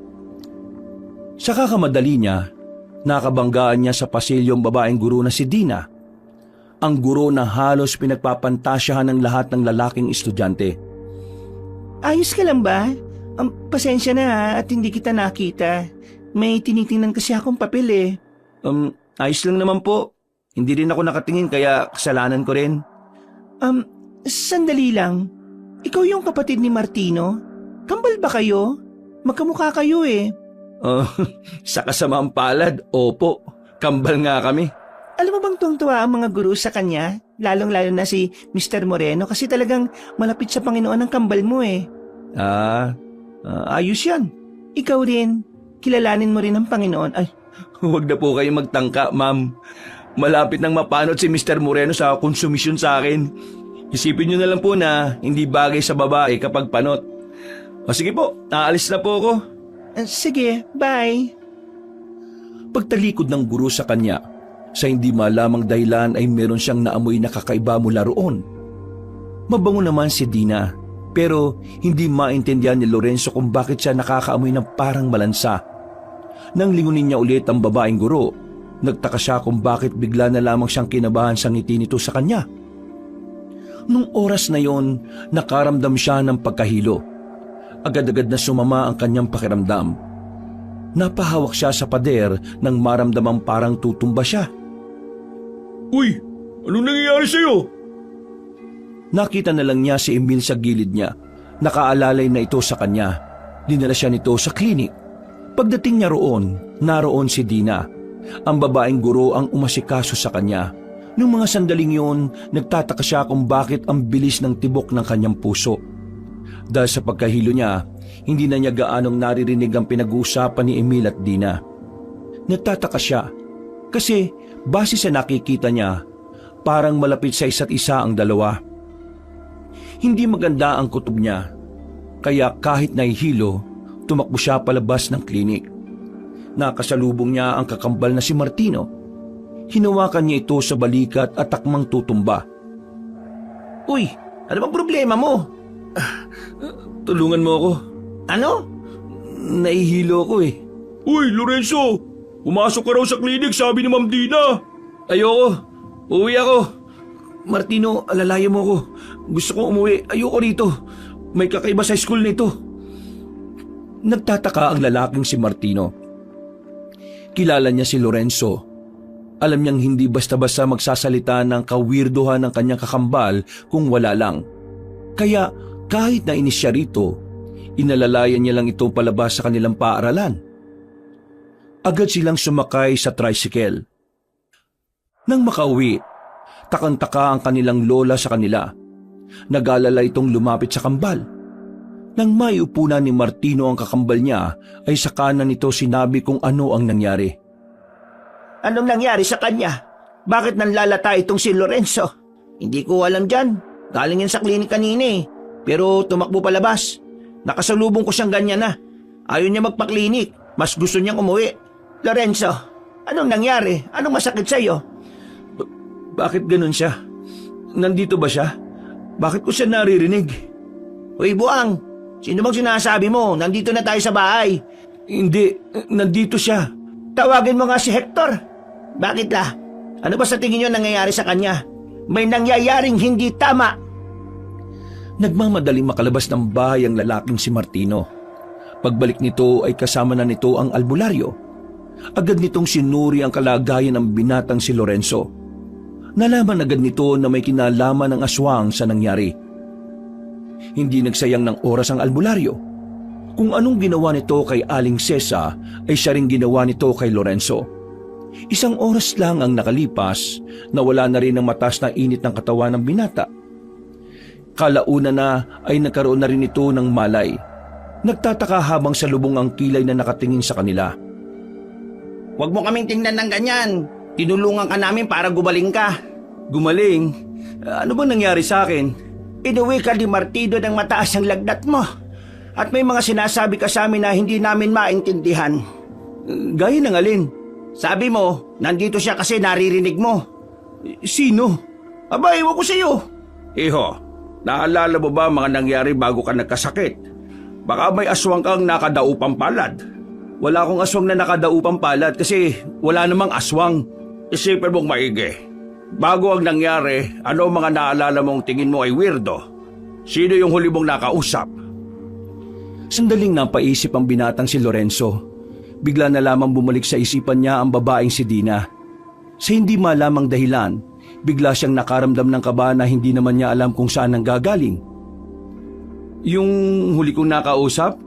Sa kakamadali niya, nakabanggaan niya sa pasilyong babaeng guro na si Dina. Ang guro na halos pinagpapantasyahan ng lahat ng lalaking estudyante. Ayos ka lang ba? Pasensya na ha, at hindi kita nakita. May tinitingnan kasi akong papel eh. Ayos lang naman po. Hindi rin ako nakatingin kaya kasalanan ko rin. Sandali lang. Ikaw yung kapatid ni Martino? Kambal ba kayo? Magkamukha kayo eh. Sa kasamaang palad, opo. Kambal nga kami. Alam mo bang tuwang-tuwa ang mga guru sa kanya? Lalong-lalo na si Mr. Moreno kasi talagang malapit sa Panginoon ang kambal mo eh. Ayos yan. Ikaw rin. Kilalanin mo rin ang Panginoon. Ay, Huwag na po kayo magtangka, ma'am. Malapit nang mapanot si Mr. Moreno sa konsumisyon sa akin. Isipin niyo na lang po na hindi bagay sa babae kapag panot. Sige po, aalis na po ako. Sige, bye. Pagtalikod ng guro sa kanya, sa hindi malamang dahilan ay meron siyang naamoy na kakaiba mula roon. Mabango naman si Dina, pero hindi maintindihan ni Lorenzo kung bakit siya nakakaamoy ng parang malansa. Nang lingunin niya ulit ang babaeng guro, nagtaka siya kung bakit bigla na lamang siyang kinabahan sa ngiti nito sa kanya. Nung oras na yon, nakaramdam siya ng pagkahilo. Agad-agad na sumama ang kanyang pakiramdam. Napahawak siya sa pader nang maramdamang parang tutumba siya. Uy! Anong nangyayari sa'yo? Nakita na lang niya si Emil sa gilid niya. Nakaalalay na ito sa kanya. Dinala siya nito sa klinik. Pagdating niya roon, naroon si Dina. Ang babaeng guro ang umasikaso sa kanya. Nung mga sandaling yon, nagtataka siya kung bakit ang bilis ng tibok ng kanyang puso. Dahil sa pagkahilo niya, hindi na niya gaanong naririnig ang pinag-uusapan ni Emil at Dina. Nagtataka siya kasi base sa nakikita niya, parang malapit sa isa't isa ang dalawa. Hindi maganda ang kutob niya, kaya kahit nahihilo, tumakbo siya palabas ng klinik. Nakasalubong niya ang kakambal na si Martino. Hinawakan niya ito sa balikat at takmang tutumba. Uy, ano bang problema mo? Tulungan mo ako. Ano? Nahihilo ko eh. Uy, Lorenzo! Pumasok ka raw sa klinik, sabi ni Ma'am Dina. Ayoko. Uwi ako. Martino, alalayan mo ko. Gusto kong umuwi. Ayoko rito. May kakaiba sa school nito. Nagtataka ang lalaking si Martino. Kilala niya si Lorenzo. Alam niyang hindi basta-basta magsasalita ng kawirduhan ng kanyang kakambal kung wala lang. Kaya kahit na inis siya rito, inalalayan niya lang ito palabas sa kanilang paaralan. Agad silang sumakay sa tricycle. Nang makauwi, takang-taka ang kanilang lola sa kanila. Nag-alala itong lumapit sa kambal. Nang maiupo na ni Martino ang kakambal niya, ay sa kanan nito sinabi kung ano ang nangyari. Anong nangyari sa kanya? Bakit nanlalata itong si Lorenzo? Hindi ko alam dyan. Galing yan sa klinik kanina eh. Pero tumakbo palabas. Nakasalubong ko siyang ganyan na. Ayaw niya magpa-klinik. Mas gusto niyang umuwi. Lorenzo, anong nangyari? Anong masakit sa'yo? Bakit ganun siya? Nandito ba siya? Bakit ko siya naririnig? Uy, Buang. Sino bang sinasabi mo? Nandito na tayo sa bahay. Hindi, nandito siya. Tawagin mo nga si Hector. Bakit la? Ano ba sa tingin niyo nangyayari sa kanya? May nangyayaring hindi tama. Nagmamadaling makalabas ng bahay ang lalaking si Martino. Pagbalik nito ay kasama na nito ang albularyo. Agad nitong sinuri ang kalagayan ng binatang si Lorenzo. Nalaman agad nito na may kinalaman ng aswang sa nangyari. Hindi nagsayang ng oras ang albularyo. Kung anong ginawa nito kay Aling Cesa ay siya ring ginawa nito kay Lorenzo. Isang oras lang ang nakalipas na wala na rin ang mataas na init ng katawan ng binata. Kalauna na ay nagkaroon na rin ito ng malay. Nagtataka habang salubong ang kilay na nakatingin sa kanila. Huwag mo kaming tingnan ng ganyan. Tinulungan ka namin para gumaling ka. Gumaling? Ano bang nangyari sa akin? Inuwi ka ni Martino ng mataas ang lagnat mo. At may mga sinasabi ka sa amin na hindi namin maintindihan. Gaya ng alin? Sabi mo, nandito siya kasi naririnig mo. Sino? Aba, ewan ko sa'yo. Iho, naalala mo ba mga nangyari bago ka nagkasakit? Baka may aswang kang nakadaupang palad. Wala akong aswang na nakadaupang palad kasi wala namang aswang. Isipin mong maigi. Bago ang nangyari, ano ang mga naalala mong tingin mo ay weirdo? Sino yung huli mong nakausap? Sandaling napaisip ang binatang si Lorenzo. Bigla na lamang bumalik sa isipan niya ang babaeng si Dina. Sa hindi malamang dahilan, bigla siyang nakaramdam ng kaba na hindi naman niya alam kung saan ang gagaling. Yung huli kong nakausap?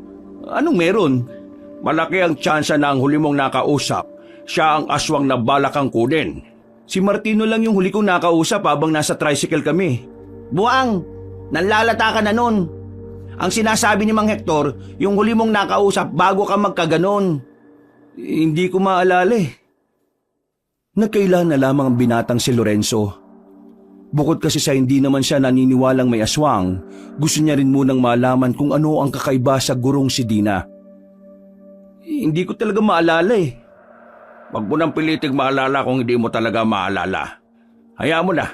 Anong meron? Malaki ang tsansa na ang huli mong nakausap, siya ang aswang na balakang kunin. Si Martino lang yung huli kong nakausap habang nasa tricycle kami. Buang, nanlalata ka na nun. Ang sinasabi ni Mang Hector, yung huli mong nakausap bago ka magkaganon. Hindi ko maalala eh. Nagkaila na lamang ang binatang si Lorenzo. Bukod kasi sa hindi naman siya naniniwalang may aswang, gusto niya rin munang malaman kung ano ang kakaiba sa gurong si Dina. Hindi ko talaga maalala eh. Wag mo nang piliting maalala kung hindi mo talaga maalala. Hayaan mo na.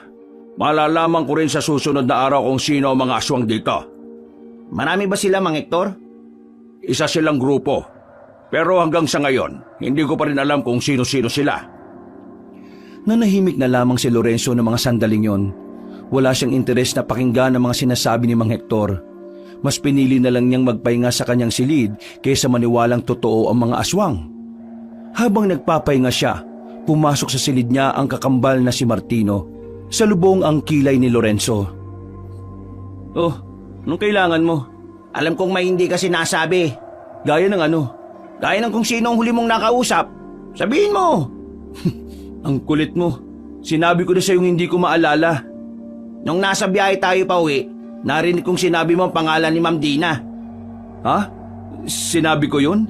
Malalaman ko rin sa susunod na araw kung sino ang mga aswang dito. Marami ba sila, Mang Hector? Isa silang grupo. Pero hanggang sa ngayon, hindi ko pa rin alam kung sino-sino sila. Nanahimik na lamang si Lorenzo ng mga sandaling yon. Wala siyang interes na pakinggan ang mga sinasabi ni Mang Hector. Mas pinili na lang niyang magpahinga sa kanyang silid kaysa maniwalang totoo ang mga aswang. Habang nagpapahinga siya, pumasok sa silid niya ang kakambal na si Martino. Salubong ang kilay ni Lorenzo. Oh, anong kailangan mo? Alam kong may hindi ka sinasabi. Gaya ng ano? Gaya ng kung sino ang huli mong nakausap. Sabihin mo! Ang kulit mo. Sinabi ko na sa'yong hindi ko maalala. Nung nasa biyahe tayo pa uwi, narinig kong sinabi mo ang pangalan ni Ma'am Dina. Ha? Sinabi ko yun?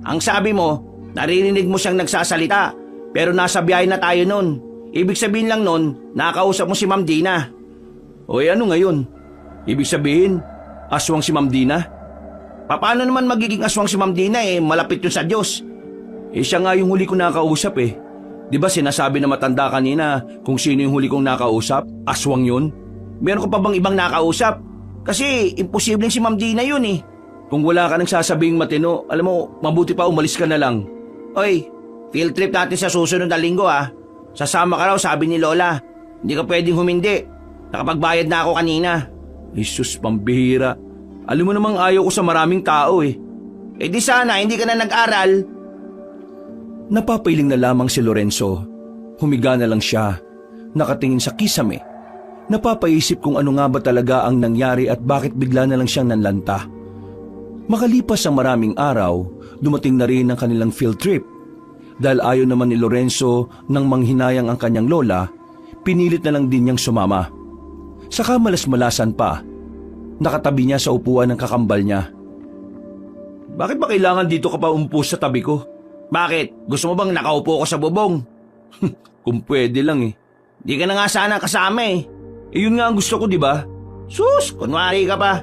Ang sabi mo, naririnig mo siyang nagsasalita, pero nasa biyahe na tayo nun. Ibig sabihin lang nun, nakausap mo si Ma'am Dina. O ano ngayon? Ibig sabihin, aswang si Ma'am Dina? Paano naman magiging aswang si Ma'am Dina malapit yun sa Diyos? Siya nga yung huli kong nakausap eh. Di ba sinasabi na matanda kanina kung sino yung huli kong nakausap? Aswang yun? Meron ko pa bang ibang nakausap? Kasi imposibleng si Ma'am Dina yun eh. Kung wala ka nang sasabing matino, alam mo, mabuti pa umalis ka na lang. Oy, field trip natin sa susunod na linggo ah. Sasama ka raw, sabi ni Lola. Hindi ka pwedeng humindi. Nakapagbayad na ako kanina. Jesus, pambihira. Alam mo namang ayaw ko sa maraming tao eh. Eh di sana, hindi ka na nag-aral. Napapailing na lamang si Lorenzo. Humiga na lang siya. Nakatingin sa kisame. Napapaisip kung ano nga ba talaga ang nangyari at bakit bigla na lang siyang nanlanta. Makalipas ang maraming araw, dumating na rin ang kanilang field trip. Dahil ayaw naman ni Lorenzo nang manghinayang ang kanyang lola, pinilit na lang din niyang sumama. Saka malas-malasan pa, nakatabi niya sa upuan ng kakambal niya. Bakit ba kailangan dito ka pa umpo sa tabi ko? Bakit? Gusto mo bang nakaupo ko sa bubong? Kung pwede lang eh. Di ka na nga sana kasama eh. Eh yun nga ang gusto ko, di ba? Sus, kunwari ka pa.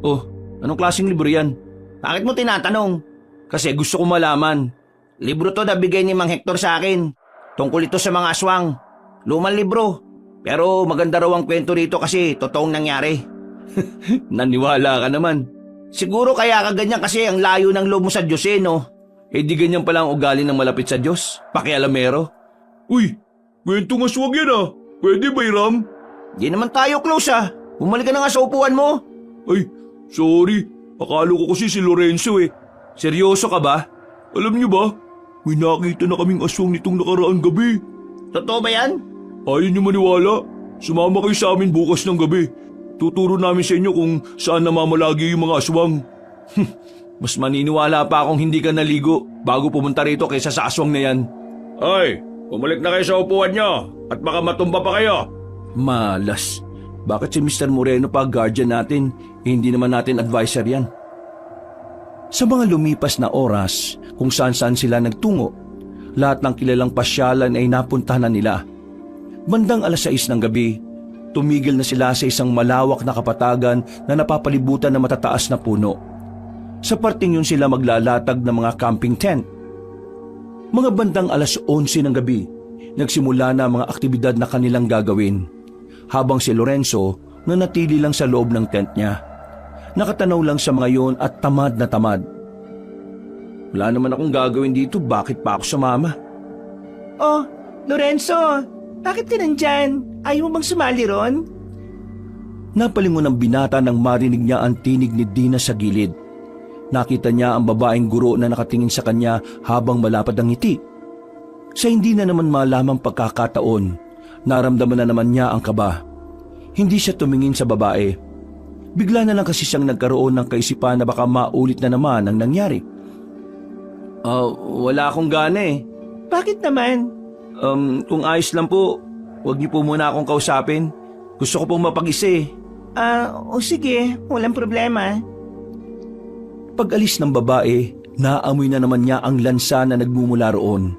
Oh, anong klaseng libro yan? Bakit mo tinatanong? Kasi gusto ko malaman. Libro to na bigay ni Mang Hector sa akin. Tungkol ito sa mga aswang. Lumang libro. Pero maganda raw ang kwento rito kasi totoong nangyari. Naniwala ka naman. Siguro kaya ka ganyan kasi ang layo ng loob mo sa Diyos eh, no? Eh di ganyan pala ang ugali ng malapit sa Diyos. Pakialamero. Uy, kwentong aswang yan ah. Pwede ba, Hiram? Di naman tayo close ah. Bumalik ka na nga sa upuan mo. Ay, sorry. Akala ko kasi si Lorenzo eh. Seryoso ka ba? Alam niyo ba, may nakita na kaming aswang nitong nakaraang gabi. Totoo ba yan? Ayaw niyo maniwala. Sumama kayo sa amin bukas ng gabi. Tuturo namin sa inyo kung saan namamalagi yung mga aswang. Mas maniniwala pa akong hindi ka naligo bago pumunta rito kaysa sa aswang na yan. Ay, bumalik na kayo sa upuan niyo at baka matumba pa kayo. Malas. Bakit si Mr. Moreno pa guardian natin? Hindi naman natin advisor yan. Sa mga lumipas na oras, kung saan-saan sila nagtungo, lahat ng kilalang pasyalan ay napuntahan na nila. Bandang 6:00 ng gabi, tumigil na sila sa isang malawak na kapatagan na napapalibutan ng matataas na puno. Sa parting yun sila maglalatag ng mga camping tent. Mga bandang 11:00 ng gabi, nagsimula na ang mga aktibidad na kanilang gagawin. Habang si Lorenzo nanatili lang sa loob ng tent niya. Nakatanaw lang sa mga yon at tamad na tamad. Wala naman akong gagawin dito, bakit pa ako sumama? Oh, Lorenzo, bakit ka nandyan? Ayaw mo bang sumali ron? Napalingon ang binata nang marinig niya ang tinig ni Dina sa gilid. Nakita niya ang babaeng guro na nakatingin sa kanya habang malapad ang ngiti. Sa hindi na naman malamang pagkakataon, naramdaman na naman niya ang kaba. Hindi siya tumingin sa babae. Bigla na lang kasi siyang nagkaroon ng kaisipan na baka maulit na naman ang nangyari. Wala akong gana eh. Bakit naman? Kung ayos lang po, huwag niyo po muna akong kausapin. Gusto ko pong mapag-isa eh. O sige, walang problema. Pag-alis ng babae, naamoy na naman niya ang lansa na nagmumula roon.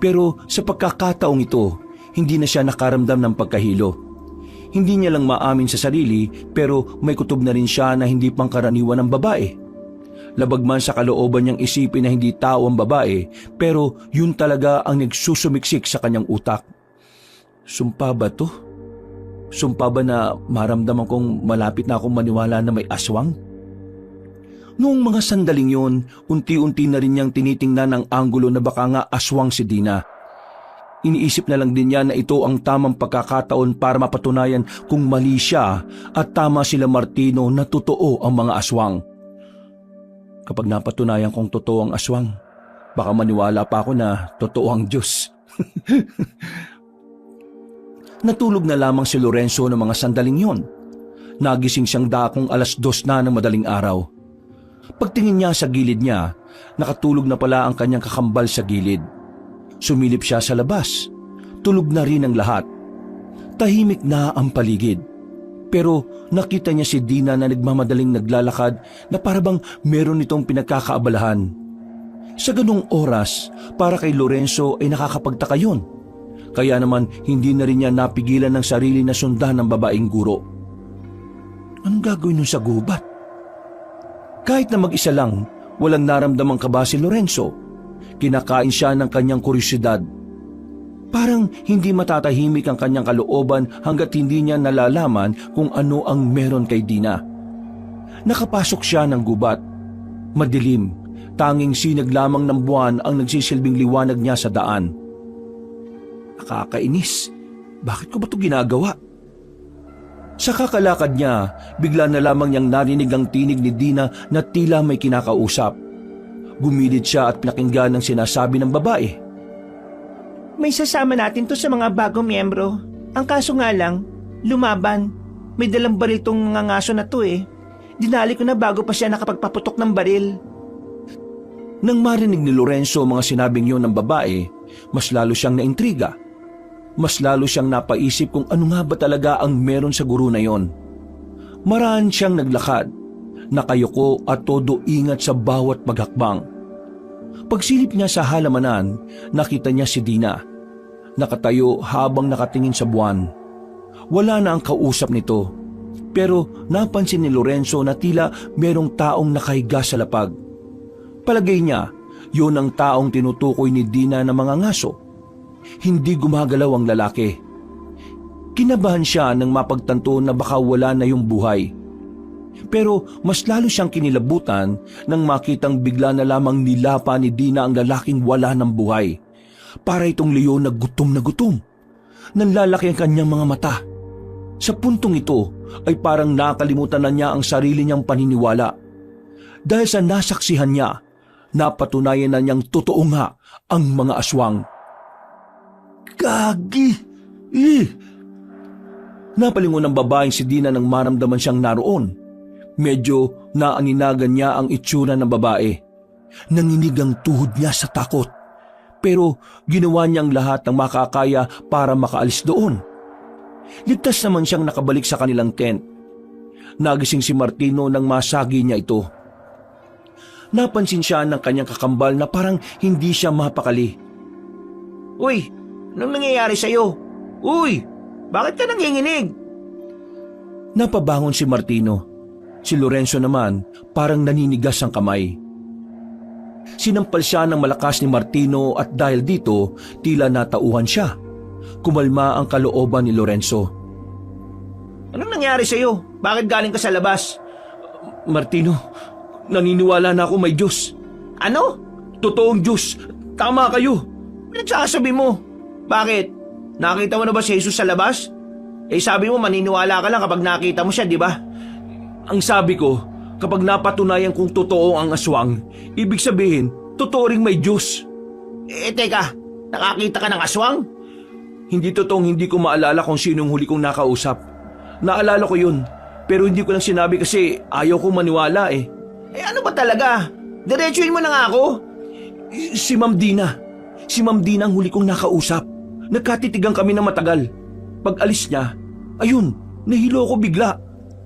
Pero sa pagkakataong ito, hindi na siya nakaramdam ng pagkahilo. Hindi niya lang maamin sa sarili pero may kutob na rin siya na hindi pangkaraniwan ng babae. Labag man sa kalooban niyang isipin na hindi tao ang babae pero yun talaga ang nagsusumiksik sa kanyang utak. Sumpa ba to? Sumpa ba na maramdaman kong malapit na akong maniwala na may aswang? Noong mga sandaling yon, unti-unti na rin niyang tinitingnan ang anggulo na baka nga aswang si Dina. Iniisip na lang din niya na ito ang tamang pagkakataon para mapatunayan kung mali siya at tama sila Martino na totoo ang mga aswang. Kapag napatunayan kong totoo ang aswang, baka maniwala pa ako na totoo ang Diyos. Natulog na lamang si Lorenzo ng mga sandaling yon. Nagising siyang dakong 2:00 na ng madaling araw. Pagtingin niya sa gilid niya, nakatulog na pala ang kanyang kakambal sa gilid. Sumilip siya sa labas. Tulog na rin ang lahat. Tahimik na ang paligid. Pero nakita niya si Dina na nagmamadaling naglalakad na parabang meron itong pinagkakaabalahan. Sa ganung oras, para kay Lorenzo ay nakakapagtaka yun. Kaya naman hindi na rin niya napigilan ng sarili na sundan ng babaeng guro. Anong gagawin nun sa gubat? Kahit na mag-isa lang, walang naramdamang kaba si Lorenzo. Kinakain siya ng kanyang kuryosidad. Parang hindi matatahimik ang kanyang kalooban hanggat hindi niya nalalaman kung ano ang meron kay Dina. Nakapasok siya ng gubat. Madilim, tanging sinag lamang ng buwan ang nagsisilbing liwanag niya sa daan. Nakakainis. Bakit ko ba ito ginagawa? Sa kakalakad niya, bigla na lamang niyang narinig ang tinig ni Dina na tila may kinakausap. Gumilid siya at pinakinggan ang sinasabi ng babae. May sasama natin to sa mga bagong miyembro. Ang kaso nga lang, lumaban. May dalang baril tong mga ngaso na to eh. Dinali ko na bago pa siya nakapagpaputok ng baril. Nang marinig ni Lorenzo mga sinabing yun ng babae, mas lalo siyang naintriga. Mas lalo siyang napaisip kung ano nga ba talaga ang meron sa guro na yon. Maraan siyang naglakad, nakayuko at todo ingat sa bawat paghakbang. Pagsilip niya sa halamanan, nakita niya si Dina. Nakatayo habang nakatingin sa buwan. Wala na ang kausap nito, pero napansin ni Lorenzo na tila merong taong nakahiga sa lapag. Palagay niya, yun ang taong tinutukoy ni Dina ng mga ngaso. Hindi gumagalaw ang lalaki. Kinabahan siya nang mapagtanto na baka wala na yung buhay. Pero mas lalo siyang kinilabutan nang makitang bigla na lamang nilapa ni Dina ang lalaking wala ng buhay. Para itong leon na gutom na gutom. Nanlalaki ang kanyang mga mata. Sa puntong ito ay parang nakalimutan na niya ang sarili niyang paniniwala. Dahil sa nasaksihan niya, napatunayan na niyang totoo nga ang mga aswang. Gagi! Napalingon ng babaeng si Dina nang maramdaman siyang naroon. Medyo naaninagan niya ang itsura ng babae. Nanginig ang tuhod niya sa takot. Pero ginawa niyang lahat ng makakaya para makaalis doon. Ligtas naman siyang nakabalik sa kanilang tent. Nagising si Martino nang masagi niya ito. Napansin siya ng kanyang kakambal na parang hindi siya mapakali. Uy, anong nangyayari sa'yo? Uy, bakit ka nanginginig? Napabangon si Martino. Si Lorenzo naman parang naninigas ang kamay. Sinampal siya ng malakas ni Martino at dahil dito tila natauhan siya. Kumalma ang kalooban ni Lorenzo. Anong nangyari sa'yo? Bakit galing ka sa labas? Martino, naniniwala na ako may Diyos. Ano? Totoong Diyos. Tama kayo. Pinagsasabi mo. Bakit? Nakita mo na ba si Jesus sa labas? Eh sabi mo maniniwala ka lang kapag nakita mo siya, di ba? Ang sabi ko, kapag napatunayan kong totoo ang aswang, ibig sabihin, totoo ring may Diyos. Eh teka, nakakita ka ng aswang? Hindi totoong hindi ko maalala kung sino yung huli kong nakausap. Naalala ko yun, pero hindi ko lang sinabi kasi ayaw kong maniwala eh. Eh ano ba talaga? Diretsuhin mo na nga ako. Si Ma'am Dina. Si Ma'am Dina ang huli kong nakausap. Nagkatitigan kami ng matagal. Pag alis niya, ayun, nahilo ko bigla.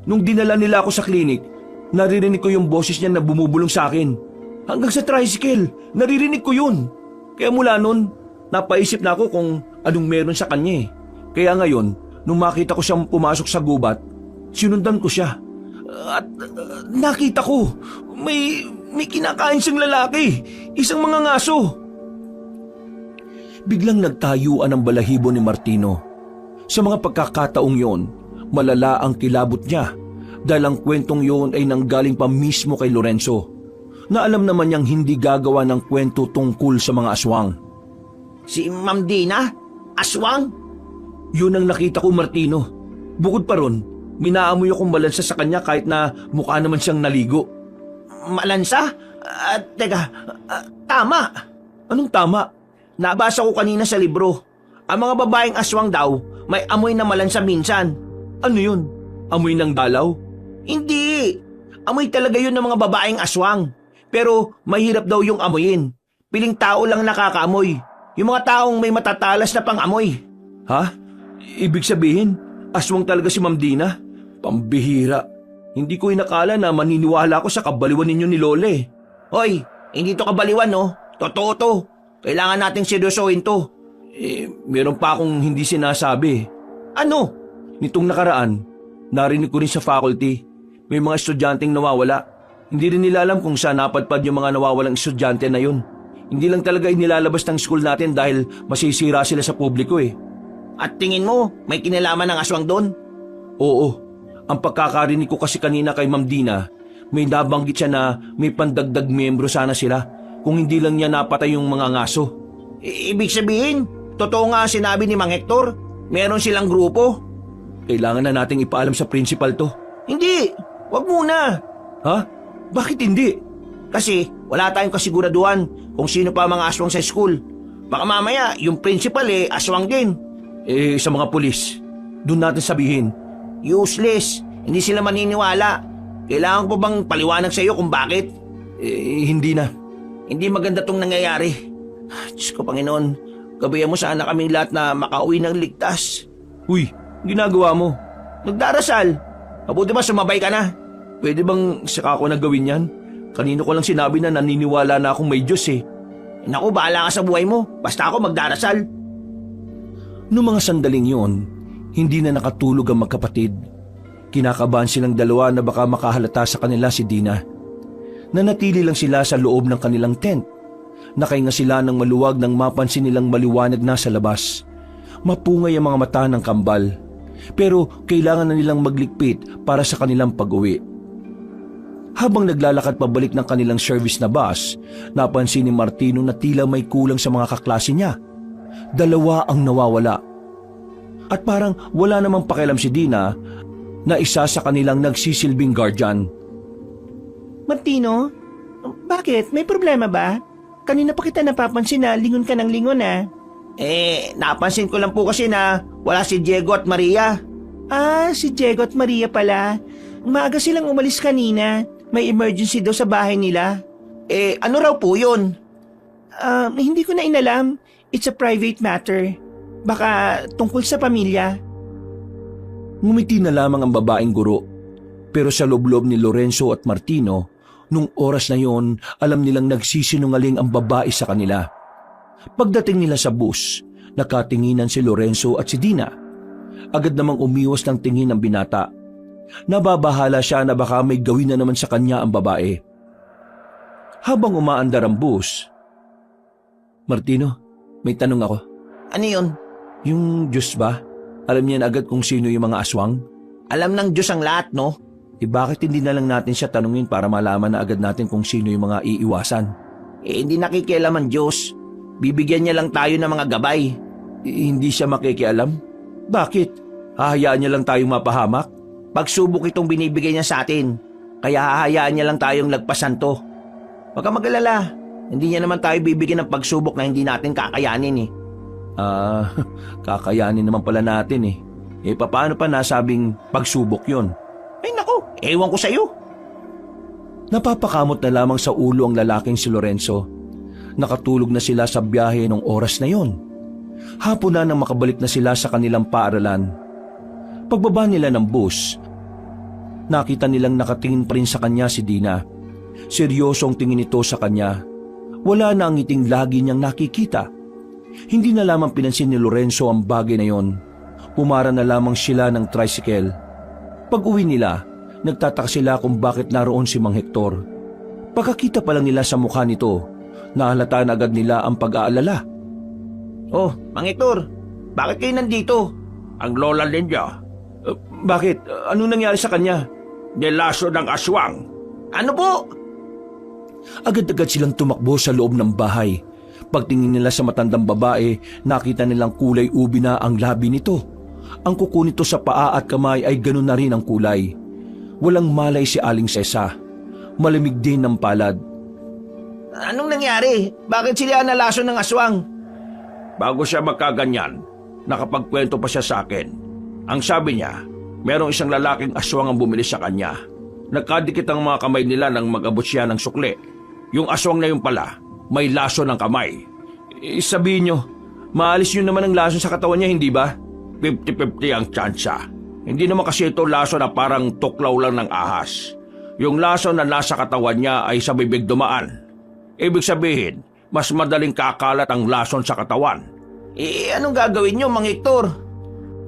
Nung dinala nila ako sa klinik, naririnig ko yung boses niya na bumubulong sa akin. Hanggang sa tricycle, naririnig ko yun. Kaya mula nun, napaisip na ako kung anong meron sa kanya eh. Kaya ngayon, nung makita ko siyang pumasok sa gubat, sinundan ko siya. At nakita ko, may kinakain siyang lalaki, isang mga ngaso. Biglang nagtayuan ang balahibo ni Martino. Sa mga pagkakataong yon, malala ang kilabot niya dahil ang kwentong yon ay nanggaling pa mismo kay Lorenzo na alam naman niyang hindi gagawa ng kwento tungkol sa mga aswang. Si Ma'am Dina? Aswang? Yun ang nakita ko, Martino. Bukod pa ron, minaamoy akong malansa sa kanya kahit na mukha naman siyang naligo. Malansa? Teka, tama. Anong tama? Nabasa ko kanina sa libro. Ang mga babaeng aswang daw, may amoy na malansa minsan. Ano yun? Amoy ng dalaw? Hindi. Amoy talaga yun ng mga babaeng aswang. Pero mahirap daw yung amoyin. Piling tao lang nakakaamoy. Yung mga taong may matatalas na pang-amoy. Ha? Ibig sabihin, aswang talaga si Ma'am Dina? Pambihira. Hindi ko inakala na maniniwala ako sa kabaliwan ninyo ni Lole. Hoy, hindi to kabaliwan no. Totoo to. Kailangan nating seryosohin to. Meron pa akong hindi sinasabi. Ano? Nitong nakaraan, narinig ko rin sa faculty, may mga estudyanteng nawawala. Hindi rin nila alam kung saan napadpad yung mga nawawalang estudyante na yun. Hindi lang talaga inilalabas ng school natin dahil masisira sila sa publiko eh. At tingin mo, may kinalaman ng aswang doon? Oo, ang pagkakarinig ko kasi kanina kay Ma'am Dina, May nabanggit siya na may pandagdag miyembro sana sila kung hindi lang niya napatay yung mga ngaso. Ibig sabihin, totoo nga ang sinabi ni Mang Hector, meron silang grupo. Kailangan na nating ipaalam sa principal to. Hindi, wag muna. Ha? Bakit hindi? Kasi wala tayong kasiguraduhan kung sino pa ang mga aswang sa school. Baka mamaya, yung principal aswang din. Sa mga pulis, doon natin sabihin. Useless, hindi sila maniniwala. Kailangan ko bang paliwanag sa iyo kung bakit? Hindi na. Hindi maganda tong nangyayari. Diyos ko, Panginoon, gabayan mo sana kaming lahat na makauwi ng ligtas. Uy, ginagawa mo. Nagdarasal. Mabuti ba sumabay ka na? Pwede bang saka ako nagawin yan? Kanino ko lang sinabi na naniniwala na akong may Diyos eh. Naku, bahala ka sa buhay mo. Basta ako magdarasal. Noong mga sandaling yon, hindi na nakatulog ang magkapatid. Kinakabahan silang dalawa na baka makahalata sa kanila si Dina. Nanatili lang sila sa loob ng kanilang tent. Nakahinga sila ng maluwag nang mapansin nilang maliwanag na sa labas. Mapungay ang mga mata ng kambal. Pero kailangan na nilang magligpit para sa kanilang pag-uwi. Habang naglalakad pabalik ng kanilang service na bus, napansin ni Martino na tila may kulang sa mga kaklase niya. Dalawa ang nawawala. At parang wala namang pakialam si Dina na isa sa kanilang nagsisilbing guardian. Martino, bakit? May problema ba? Kanina pa kita napapansin na lingon ka ng lingon napansin ko lang po kasi na wala si Diego at Maria. Ah, si Diego at Maria pala. Maaga silang umalis kanina. May emergency daw sa bahay nila. Ano raw po yun? Hindi ko na inalam. It's a private matter. Baka tungkol sa pamilya. Ngumiti na lamang ang babaeng guro. Pero sa loob-loob ni Lorenzo at Martino, nung oras na yon, alam nilang nagsisinungaling ang babae sa kanila. Pagdating nila sa bus, nakatinginan si Lorenzo at si Dina. Agad namang umiwas ng tingin ng binata. Nababahala siya na baka may gawin na naman sa kanya ang babae. Habang umaandar ang bus, Martino, may tanong ako. Ano yun? Yung Diyos ba? Alam niya na agad kung sino yung mga aswang? Alam ng Diyos ang lahat, no? Bakit hindi na lang natin siya tanungin para malaman na agad natin kung sino yung mga iiwasan? Hindi nakikialam ang Diyos. Bibigyan niya lang tayo ng mga gabay. Hindi siya makikialam? Bakit? Hahayaan niya lang tayong mapahamak? Pagsubok itong binibigay niya sa atin. Kaya hahayaan niya lang tayong lagpasan to. Huwag kang mag-alala. Hindi niya naman tayo bibigyan ng pagsubok na hindi natin kakayanin Kakayanin naman pala natin eh. Paano pa nasabing pagsubok yon? Ay naku, ewan ko sa'yo. Napapakamot na lamang sa ulo ang lalaking si Lorenzo. Nakatulog na sila sa biyahe nung oras na yon. Hapon na nang makabalik na sila sa kanilang paaralan. Pagbaba nila ng bus, nakita nilang nakatingin pa rin sa kanya si Dina. Seryosong tingin ito sa kanya. Wala na ang ngiting lagi niyang nakikita. Hindi na lamang pinansin ni Lorenzo ang bagay na yon. Pumara na lamang sila ng tricycle. Pag-uwi nila, nagtataka sila kung bakit naroon si Mang Hector. Pagkakita pa lang nila sa mukha nito, nahalata na agad nila ang pag-aalala. Oh, Mang Hector, bakit kayo nandito? Ang lola ninyo, Bakit? Anong nangyari sa kanya? nilaso ng aswang. Ano po? Agad-agad silang tumakbo sa loob ng bahay. Pagtingin nila sa matandang babae, nakita nilang kulay ubi na ang labi nito. Ang kuko nito sa paa at kamay ay ganun na rin ang kulay. Walang malay si Aling Sesa. Malamig din ng palad. Anong nangyari? Bakit sila nalaso ng aswang? Bago siya magkaganyan, nakapagkwento pa siya sa akin. Ang sabi niya, merong isang lalaking aswang ang bumili sa kanya. Nagkadikit ang mga kamay nila nang mag-abot siya ng sukli. Yung aswang na yun pala, may laso ng kamay. Sabihin nyo, maalis nyo naman ang lason sa katawan niya, hindi ba? 50-50 ang tsansa. Hindi naman kasi ito laso na parang tuklaw lang ng ahas. Yung laso na nasa katawan niya ay sa bibig dumaan. Ibig sabihin, mas madaling kakalat ang lason sa katawan. Anong gagawin nyo, Mang Hector?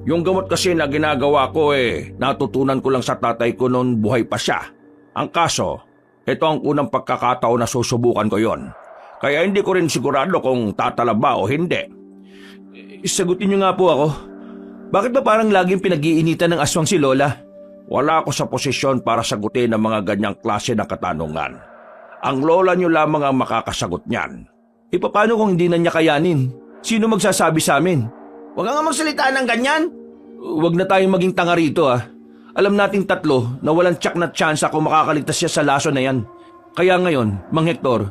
Yung gamot kasi na ginagawa ko natutunan ko lang sa tatay ko noon buhay pa siya. Ang kaso, ito ang unang pagkakataon na susubukan ko yon. Kaya hindi ko rin sigurado kung tatala ba o hindi. Sagutin nyo nga po ako. Bakit ba parang laging pinag-iinitan ng aswang si Lola? Wala ako sa posisyon para sagutin ang mga ganyang klase ng katanungan. Ang lola niyo lamang ang makakasagot niyan. E paano kung hindi na niya kayanin? Sino magsasabi sa amin? Huwag nga magsalita ng ganyan. Huwag na tayong maging tanga rito ah. Alam nating tatlo na walang tsak na tsansa kung makakaligtas siya sa laso na yan. Kaya ngayon, Mang Hector,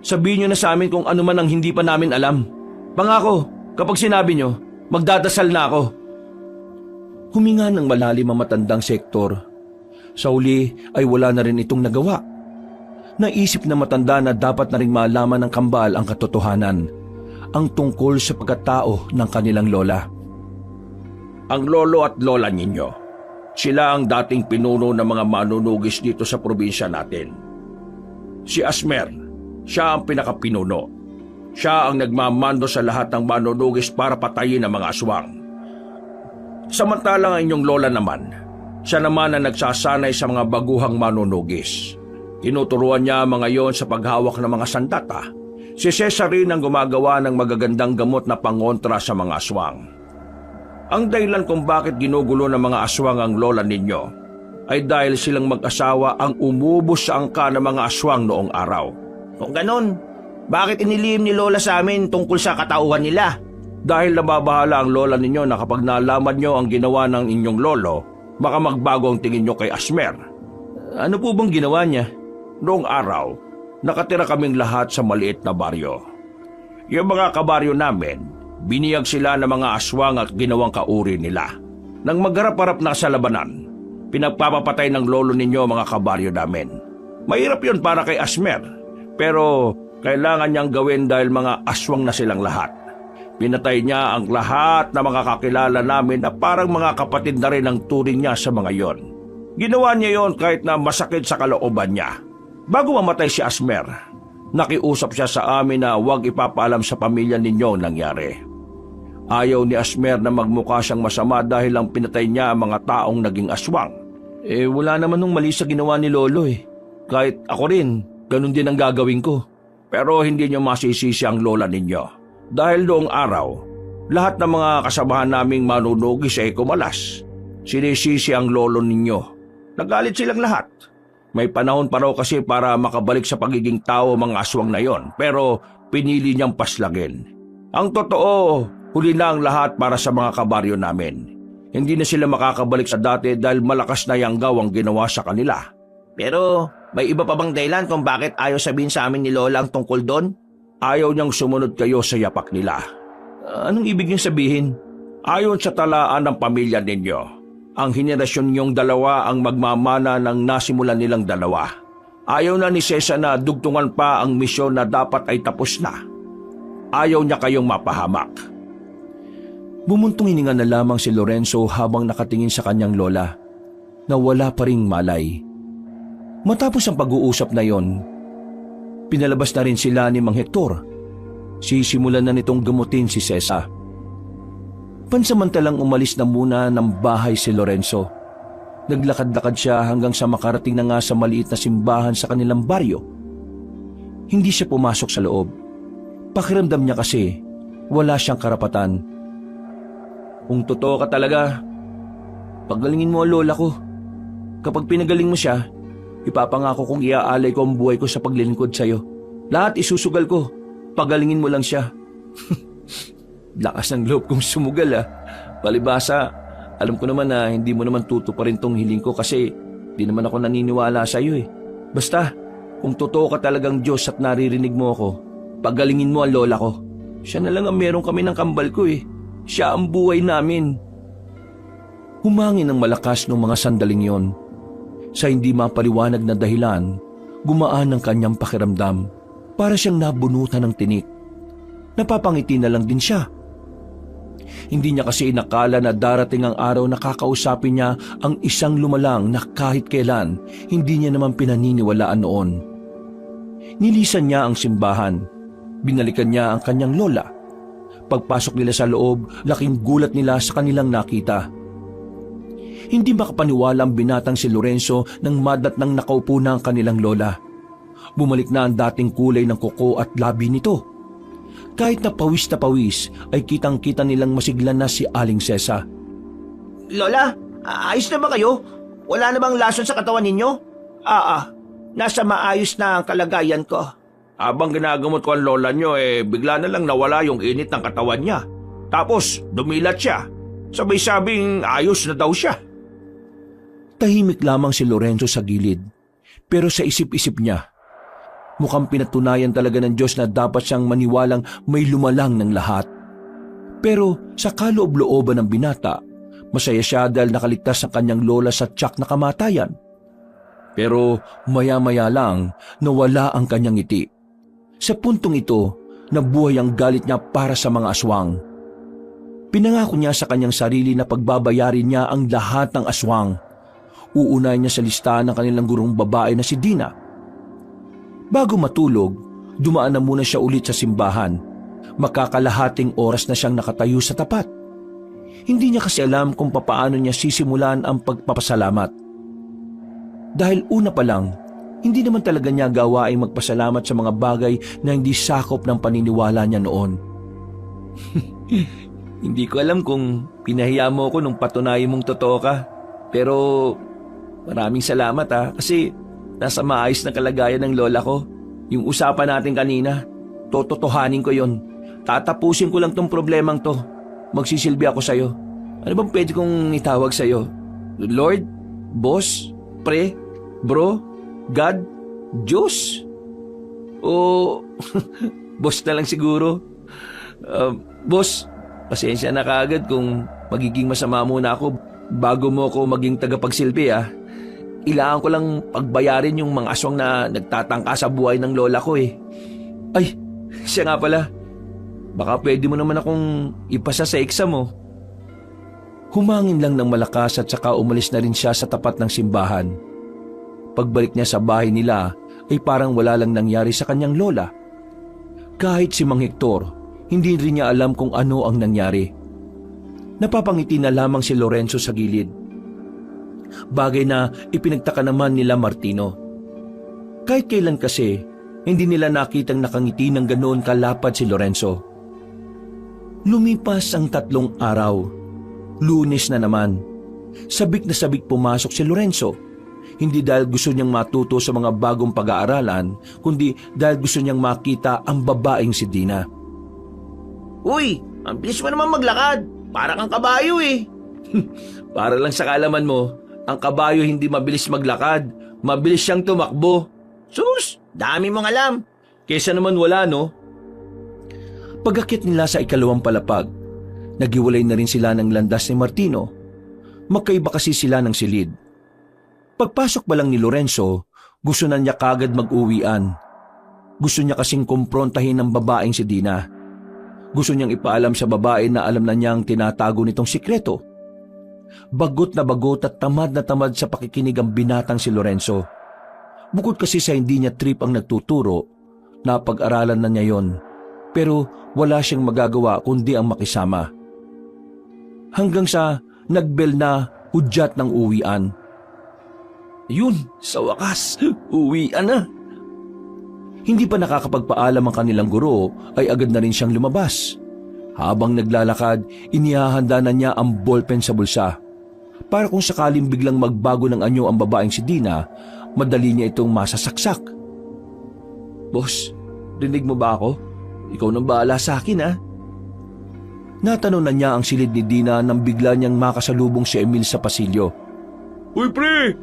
sabihin niyo na sa amin kung ano man ang hindi pa namin alam. Pangako, kapag sinabi niyo, magdadasal na ako. Huminga ng malalim ang matandang si Hector. Sa uli ay wala na rin itong nagawa. Naisip na matanda na dapat na rin malaman ng kambal ang katotohanan, ang tungkol sa pagkatao ng kanilang lola. Ang lolo at lola ninyo, sila ang dating pinuno ng mga manunugis dito sa probinsya natin. Si Asmer, siya ang pinakapinuno. Siya ang nagmamando sa lahat ng manunugis para patayin ang mga aswang. Samantalang ang inyong lola naman, siya naman ang nagsasanay sa mga baguhang manunugis. Tinuturuan niya mga yon sa paghawak ng mga sandata. Si Cesar rin ang gumagawa ng magagandang gamot na pangontra sa mga aswang. Ang dahilan kung bakit ginugulo ng mga aswang ang lola ninyo ay dahil silang mag-asawa ang umubos sa angka ng mga aswang noong araw. Kung ganon, bakit inilihim ni Lola sa amin tungkol sa katauhan nila? Dahil nababahala ang lola ninyo na kapag nalaman nyo ang ginawa ng inyong lolo, baka magbago ang tingin nyo kay Asmer. Ano po bang ginawa niya? Noong araw, nakatira kaming lahat sa maliit na baryo. Yung mga kabaryo namin, biniyag sila ng mga aswang at ginawang kauri nila. Nang magharap-harap na sa labanan, pinagpapapatay ng lolo ninyo mga kabaryo namin. Mahirap yun para kay Asmer, pero kailangan niyang gawin dahil mga aswang na silang lahat. Pinatay niya ang lahat na mga kakilala namin na parang mga kapatid na rin ang turing niya sa mga yon. Ginawa niya yon kahit na masakit sa kalooban niya. Bago mamatay si Asmer, nakiusap siya sa amin na huwag ipapaalam sa pamilya ninyo ang nangyari. Ayaw ni Asmer na magmukha siyang masama dahil lang pinatay niya ang mga taong naging aswang. Wala naman nung mali sa ginawa ni Lolo eh. Kahit ako rin, ganun din ang gagawin ko. Pero hindi niyo masisisi ang lola ninyo. Dahil noong araw, lahat ng mga kasamahan naming manunugis ay kumalas. Sinisisi ang lolo ninyo. Nagalit silang lahat. May panahon pa raw kasi para makabalik sa pagiging tao mga aswang na yon, pero pinili niyang paslagin. Ang totoo, huli na ang lahat para sa mga kabaryo namin. Hindi na sila makakabalik sa dati dahil malakas na yanggaw ang ginawa sa kanila. Pero may iba pa bang dahilan kung bakit ayaw sabihin sa amin ni Lola ang tungkol doon? Ayaw niyang sumunod kayo sa yapak nila. Anong ibig niyang sabihin? Ayon sa talaan ng pamilya ninyo, ang henerasyon niyong dalawa ang magmamana ng nasimulan nilang dalawa. Ayaw na ni Cesar na dugtungan pa ang misyon na dapat ay tapos na. Ayaw niya kayong mapahamak. Bumuntong hininga na lamang si Lorenzo habang nakatingin sa kanyang lola, na wala pa ring malay. Matapos ang pag-uusap na yon, pinalabas na rin sila ni Mang Hector. Sisimulan na nitong gamutin si Cesar. Pansamantalang umalis na muna ng bahay si Lorenzo. Naglakad-lakad siya hanggang sa makarating na nga sa maliit na simbahan sa kanilang baryo. Hindi siya pumasok sa loob. Pakiramdam niya kasi wala siyang karapatan. Kung totoo ka talaga, pagalingin mo ang lola ko. Kapag pinagaling mo siya, ipapangako kong iaalay ko ang buhay ko sa paglilingkod sa'yo. Lahat isusugal ko. Pagalingin mo lang siya. Lakas ng loob kong sumugal ah. Palibasa, alam ko naman na hindi mo naman tutuparin tong hiling ko kasi di naman ako naniniwala sa'yo eh. Basta, kung totoo ka talagang Diyos at naririnig mo ako, pagalingin mo ang lola ko. Siya na lang ang meron kami ng kambal ko eh. Siya ang buhay namin. Humangin ng malakas ng mga sandaling yon. Sa hindi mapaliwanag na dahilan, gumaan ang kanyang pakiramdam. Para siyang nabunutan ng tinik. Napapangiti na lang din siya. Hindi niya kasi inakala na darating ang araw na kakausapin niya ang isang lumalang na kahit kailan hindi niya naman pinaniniwalaan noon. Nilisan niya ang simbahan. Binalikan niya ang kanyang lola. Pagpasok nila sa loob, laking gulat nila sa kanilang nakita. Hindi makapaniwala ang binatang si Lorenzo nang madatnang nakaupo na ang kanilang lola. Bumalik na ang dating kulay ng kuko at labi nito. Kahit na pawis ay kitang-kita nilang masigla na si Aling Cesa. Lola, ayos na ba kayo? Wala na bang lason sa katawan ninyo? Nasa maayos na ang kalagayan ko. Habang ginagamot ko ang lola nyo, bigla na lang nawala yung init ng katawan niya. Tapos, dumilat siya. Sabay-sabing ayos na daw siya. Tahimik lamang si Lorenzo sa gilid. Pero sa isip-isip niya, mukhang pinatunayan talaga ng Diyos na dapat siyang maniwalang may lumalang ng lahat. Pero sa kaloob-looban ng binata, masaya siya dahil nakaligtas ang kanyang lola sa tiyak na kamatayan. Pero maya-maya lang nawala ang kanyang ngiti. Sa puntong ito, nabuhay ang galit niya para sa mga aswang. Pinangako niya sa kanyang sarili na pagbabayarin niya ang lahat ng aswang. Uunahin niya sa listahan ng kanilang gurong babae na si Dina. Bago matulog, dumaan na muna siya ulit sa simbahan. Makakalahating oras na siyang nakatayo sa tapat. Hindi niya kasi alam kung papaano niya sisimulan ang pagpapasalamat. Dahil una pa lang, hindi naman talaga niya gawaing magpasalamat sa mga bagay na hindi sakop ng paniniwala niya noon. Hindi ko alam kung pinahiya mo ko nung patunayan mong totoo ka. Pero maraming salamat kasi nasa maayos na kalagayan ng lola ko. Yung usapan natin kanina, tototohanin ko yon. Tatapusin ko lang tong problemang to. Magsisilbi ako sa'yo. Ano bang pwede kong itawag sa'yo? Lord? Boss? Pre? Bro? God? Diyos? O boss na lang siguro? Boss, pasensya na kaagad kung magiging masama muna ako bago mo ako maging tagapagsilbi. Ilangan ko lang pagbayarin yung mga aswang na nagtatangka sa buhay ng lola ko Ay, siya nga pala. Baka pwede mo naman akong ipasa sa exam mo. Humangin lang ng malakas at saka umalis na rin siya sa tapat ng simbahan. Pagbalik niya sa bahay nila ay parang wala lang nangyari sa kanyang lola. Kahit si Mang Hector, hindi rin niya alam kung ano ang nangyari. Napapangiti na lamang si Lorenzo sa gilid. Bagay na ipinagtaka naman nila Martino. Kahit kailan kasi, hindi nila nakitang nakangiti ng ganoon kalapad si Lorenzo. Lumipas ang 3 araw. Lunes na naman. Sabik na sabik pumasok si Lorenzo. Hindi dahil gusto niyang matuto sa mga bagong pag-aaralan, kundi dahil gusto niyang makita ang babaeng si Dina. Uy, ang bilis mo naman maglakad. Para kang kabayo Para lang sa kaalaman mo, ang kabayo hindi mabilis maglakad. Mabilis siyang tumakbo. Sus, dami mong alam. Kesa naman wala, no? Pagkakit nila sa 2 palapag, naghiwalay na rin sila ng landas ni Martino. Magkaiba kasi sila ng silid. Pagpasok pa lang ni Lorenzo, gusto na niya kagad mag-uwian. Gusto niya kasing kumprontahin ng babaeng si Dina. Gusto niyang ipaalam sa babae na alam na niyang tinatago nitong sikreto. Bagot na bagot at tamad na tamad sa pakikinig ang binatang si Lorenzo. Bukod kasi sa hindi niya trip ang nagtuturo, napag-aralan na niya yon. Pero wala siyang magagawa kundi ang makisama. Hanggang sa nagbel na hudyat ng uwian. Yun, sa wakas, uwian na. Hindi pa nakakapagpaalam ang kanilang guro ay agad na rin siyang lumabas. Habang naglalakad, inihahanda na niya ang ballpen sa bulsa. Para kung sakaling biglang magbago ng anyo ang babaeng si Dina, madali niya itong masasaksak. Boss, rinig mo ba ako? Ikaw nang bahala sa akin Natanong na niya ang silid ni Dina nang bigla niyang makasalubong si Emil sa pasilyo. Uy, pre!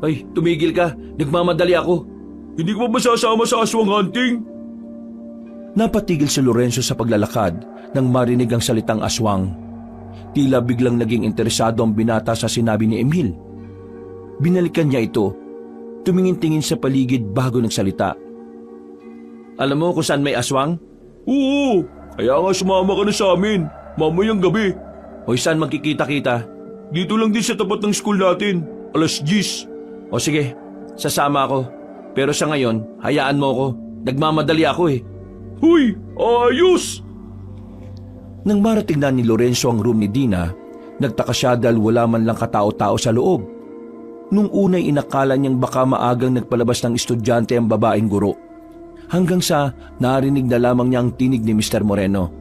Ay, tumigil ka. Nagmamadali ako. Hindi ko ba masasama sa aswang hunting? Napatigil si Lorenzo sa paglalakad nang marinig ang salitang aswang. Tila biglang naging interesado ang binata sa sinabi ni Emil. Binalikan niya ito. Tumingin-tingin sa paligid bago nagsalita. Alam mo kung saan may aswang? Oo, kaya nga sumama ka na sa amin. Mamayang gabi. O saan magkikita-kita? Dito lang din sa tapat ng school natin. 10:00. O sige, sasama ako. Pero sa ngayon, hayaan mo ko. Nagmamadali ako Huy, ayos! Nang marating na ni Lorenzo ang room ni Dina, nagtaka siya dahil wala man lang katao-tao sa loob. Nung unay inakala niyang baka maagang nagpalabas ng estudyante ang babaeng guro. Hanggang sa narinig na lamang niya ang tinig ni Mr. Moreno.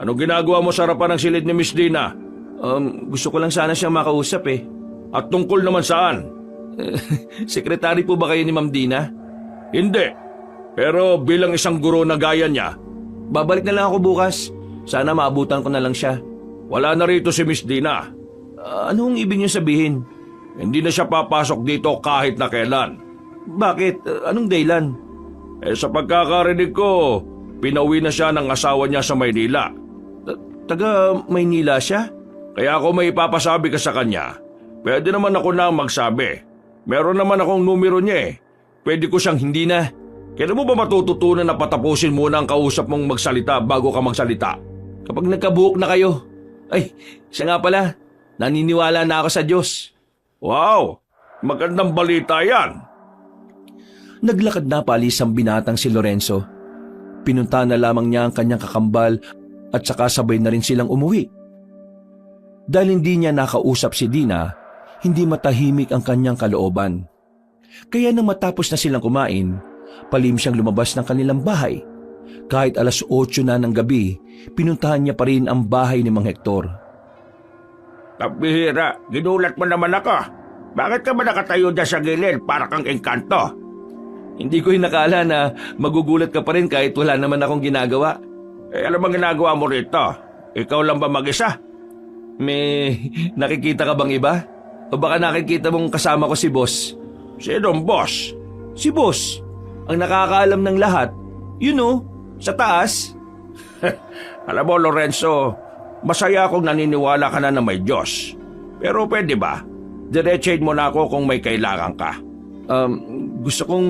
Anong ginagawa mo sa harapan ng silid ni Miss Dina? Gusto ko lang sana siyang makausap eh. At tungkol naman saan? Sekretary po ba kayo ni Ma'am Dina? Hindi. Pero bilang isang guro na gaya niya, Babalik na lang ako bukas. Sana maabutan ko na lang siya. wala na rito si Miss Dina. Anong ibig niyo sabihin? Hindi na siya papasok dito kahit na kailan. Bakit? Anong dahilan? Sa pagkakarinig ko, pinauwi na siya ng asawa niya sa Maynila. Taga Maynila siya? Kaya ako may ipapasabi ka sa kanya, pwede naman ako na magsabi. Meron naman akong numero niya eh. Pwede ko siyang hindi na. Kailan mo ba matututunan na patapusin muna ang kausap mong magsalita bago ka magsalita? Kapag nagkabuhok na kayo. Ay, siya nga pala. Naniniwala na ako sa Diyos. Wow! Magandang balita yan! Naglakad na paalis ang binatang si Lorenzo. Pinunta na lamang niya ang kanyang kakambal at saka sabay na rin silang umuwi. Dahil hindi niya nakausap si Dina, hindi matahimik ang kanyang kalooban. Kaya nang matapos na silang kumain, palim siyang lumabas ng kanilang bahay. Kahit 8:00 na ng gabi, pinuntahan niya pa rin ang bahay ni Mang Hector. Kapihira, ginulat mo naman ako. Bakit ka ba nakatayo dyan sa gilid para kang engkanto? Hindi ko inakala na magugulat ka pa rin kahit wala naman akong ginagawa. Ano bang ginagawa mo rito? Ikaw lang ba mag-isa? May nakikita ka bang iba? O baka nakikita mong kasama ko si Boss? Sinong boss? Si Boss, ang nakakaalam ng lahat. Sa taas. Alam mo, Lorenzo, masaya akong naniniwala ka na may Diyos. Pero pwede ba? Diretsahin mo na ako kung may kailangan ka. Gusto kong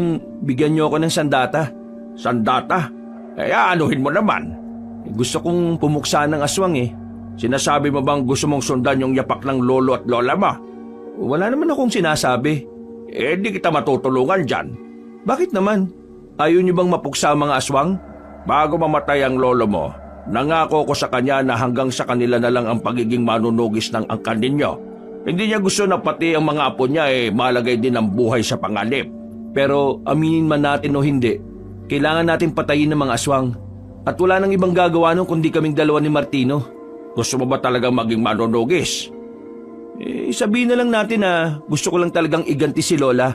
bigyan niyo ako ng sandata. Sandata? Anuhin mo naman. Gusto kong pumuksa ng aswang eh. Sinasabi mo bang gusto mong sundan yung yapak ng lolo at lola mo? Wala naman akong sinasabi. Di kita matutulungan dyan. Bakit naman? Ayaw niyo bang mapuksa ang mga aswang? Bago mamatay ang lolo mo, nangako ko sa kanya na hanggang sa kanila na lang ang pagiging manunugis ng angkan ninyo. Hindi niya gusto na pati ang mga apo niya malagay din ang buhay sa panganib. Pero aminin man natin o hindi, kailangan natin patayin ng mga aswang. At wala nang ibang gagawa nun kundi kaming dalawa ni Martino. Gusto mo ba talagang maging manunugis? Sabihin na lang natin na gusto ko lang talagang iganti si Lola.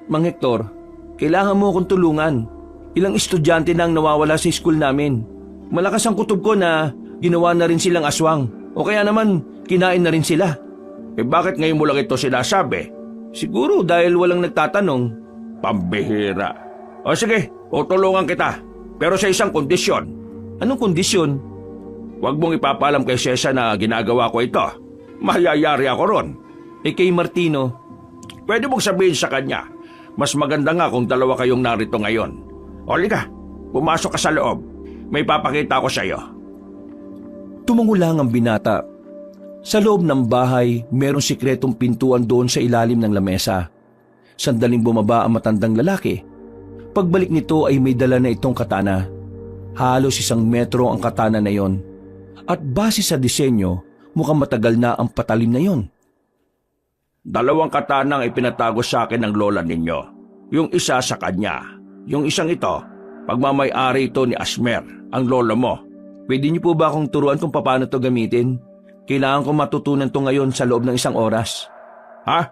Mang Hector, kailangan mo akong tulungan. Ilang estudyante na ang nawawala sa school namin. Malakas ang kutob ko na ginawa na rin silang aswang. O kaya naman, kinain na rin sila. Bakit ngayon mo lang ito sinasabi? Siguro dahil walang nagtatanong. Pambihira. O sige, tutulungan kita. Pero sa isang kondisyon. Anong kondisyon? Huwag mong ipapaalam kay Cesar na ginagawa ko ito. Mahayayari ako ron. Kay Martino, pwede mong sabihin sa kanya, mas maganda nga kung dalawa kayong narito ngayon. Olga, pumasok ka sa loob. May papakita ko sa iyo. Tumango lang ang binata. Sa loob ng bahay, merong sikretong pintuan doon sa ilalim ng lamesa. Sandaling bumaba ang matandang lalaki. Pagbalik nito ay may dala na itong katana. Halos 1 metro ang katana na yon. At base sa disenyo, mukhang matagal na ang patalim na yon. 2 katanang ipinatago sa akin ng lola ninyo. Yung isa sa kanya. Yung isang ito, pagmamay-ari ito ni Asmer, ang lolo mo. Pwede niyo po ba akong turuan kung paano to gamitin? Kailangan ko matutunan to ngayon sa loob ng 1 oras. Ha?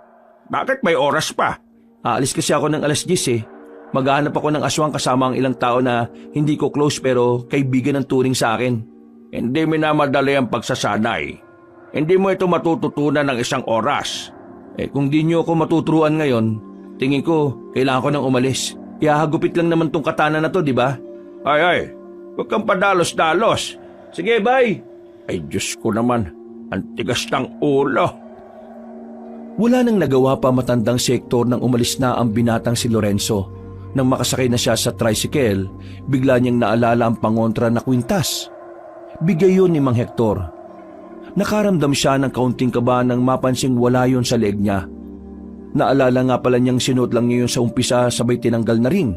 Bakit may oras pa? Aalis kasi ako ng 10:00 eh. Maghahanap ako ng aswang kasama ang ilang tao na hindi ko close pero kaibigan ng turing sa akin. Hindi minamadali ang pagsasanay. Hindi mo ito matututunan ng 1 oras. Kung di niyo ako matuturuan ngayon, tingin ko kailangan ko nang umalis. Ihahagupit lang naman tong katana na to, di ba? Ay, huwag kang padalos-dalos. Sige, bye! Ay, Diyos ko naman, ang tigas ng ulo. Wala nang nagawa pa matandang si Hector nang umalis na ang binatang si Lorenzo. Nang makasakay na siya sa tricycle, bigla niyang naalala ang pangontra na kwintas. Bigay yun ni Mang Hector. Nakaramdam siya ng kaunting kaba nang mapansing wala yun sa leeg niya. Naalala nga pala niyang sinuot lang niya yun sa umpisa sabay tinanggal na rin.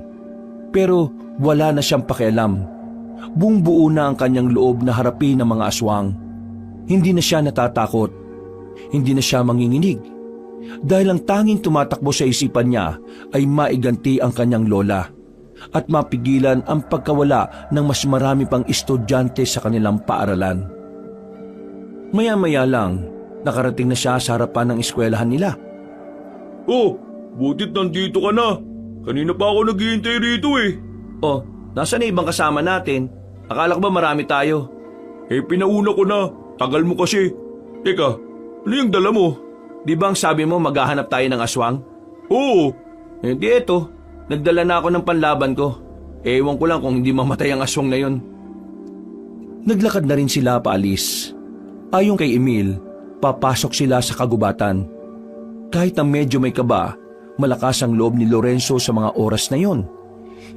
Pero wala na siyang pakialam. Buong buo na ang kanyang loob na harapin ang mga aswang. Hindi na siya natatakot. Hindi na siya manginginig. Dahil ang tanging tumatakbo sa isipan niya ay maiganti ang kanyang lola at mapigilan ang pagkawala ng mas marami pang estudyante sa kanilang paaralan. Maya-maya lang, nakarating na siya sa harapan ng eskwelahan nila. Oh, butit nandito ka na. Kanina pa ako naghihintay rito eh. Oh, nasa na ibang kasama natin? Akala ko ba marami tayo? Pinauna ko na. Tagal mo kasi. Teka, ano yung dala mo? Di ba ang sabi mo maghahanap tayo ng aswang? Oo. Hindi eto, nagdala na ako ng panlaban ko. Ewan ko lang kung hindi mamatay ang aswang na yon. Naglakad na rin sila paalis. Ayon kay Emil, papasok sila sa kagubatan. Kahit na medyo may kaba, malakas ang loob ni Lorenzo sa mga oras na yon.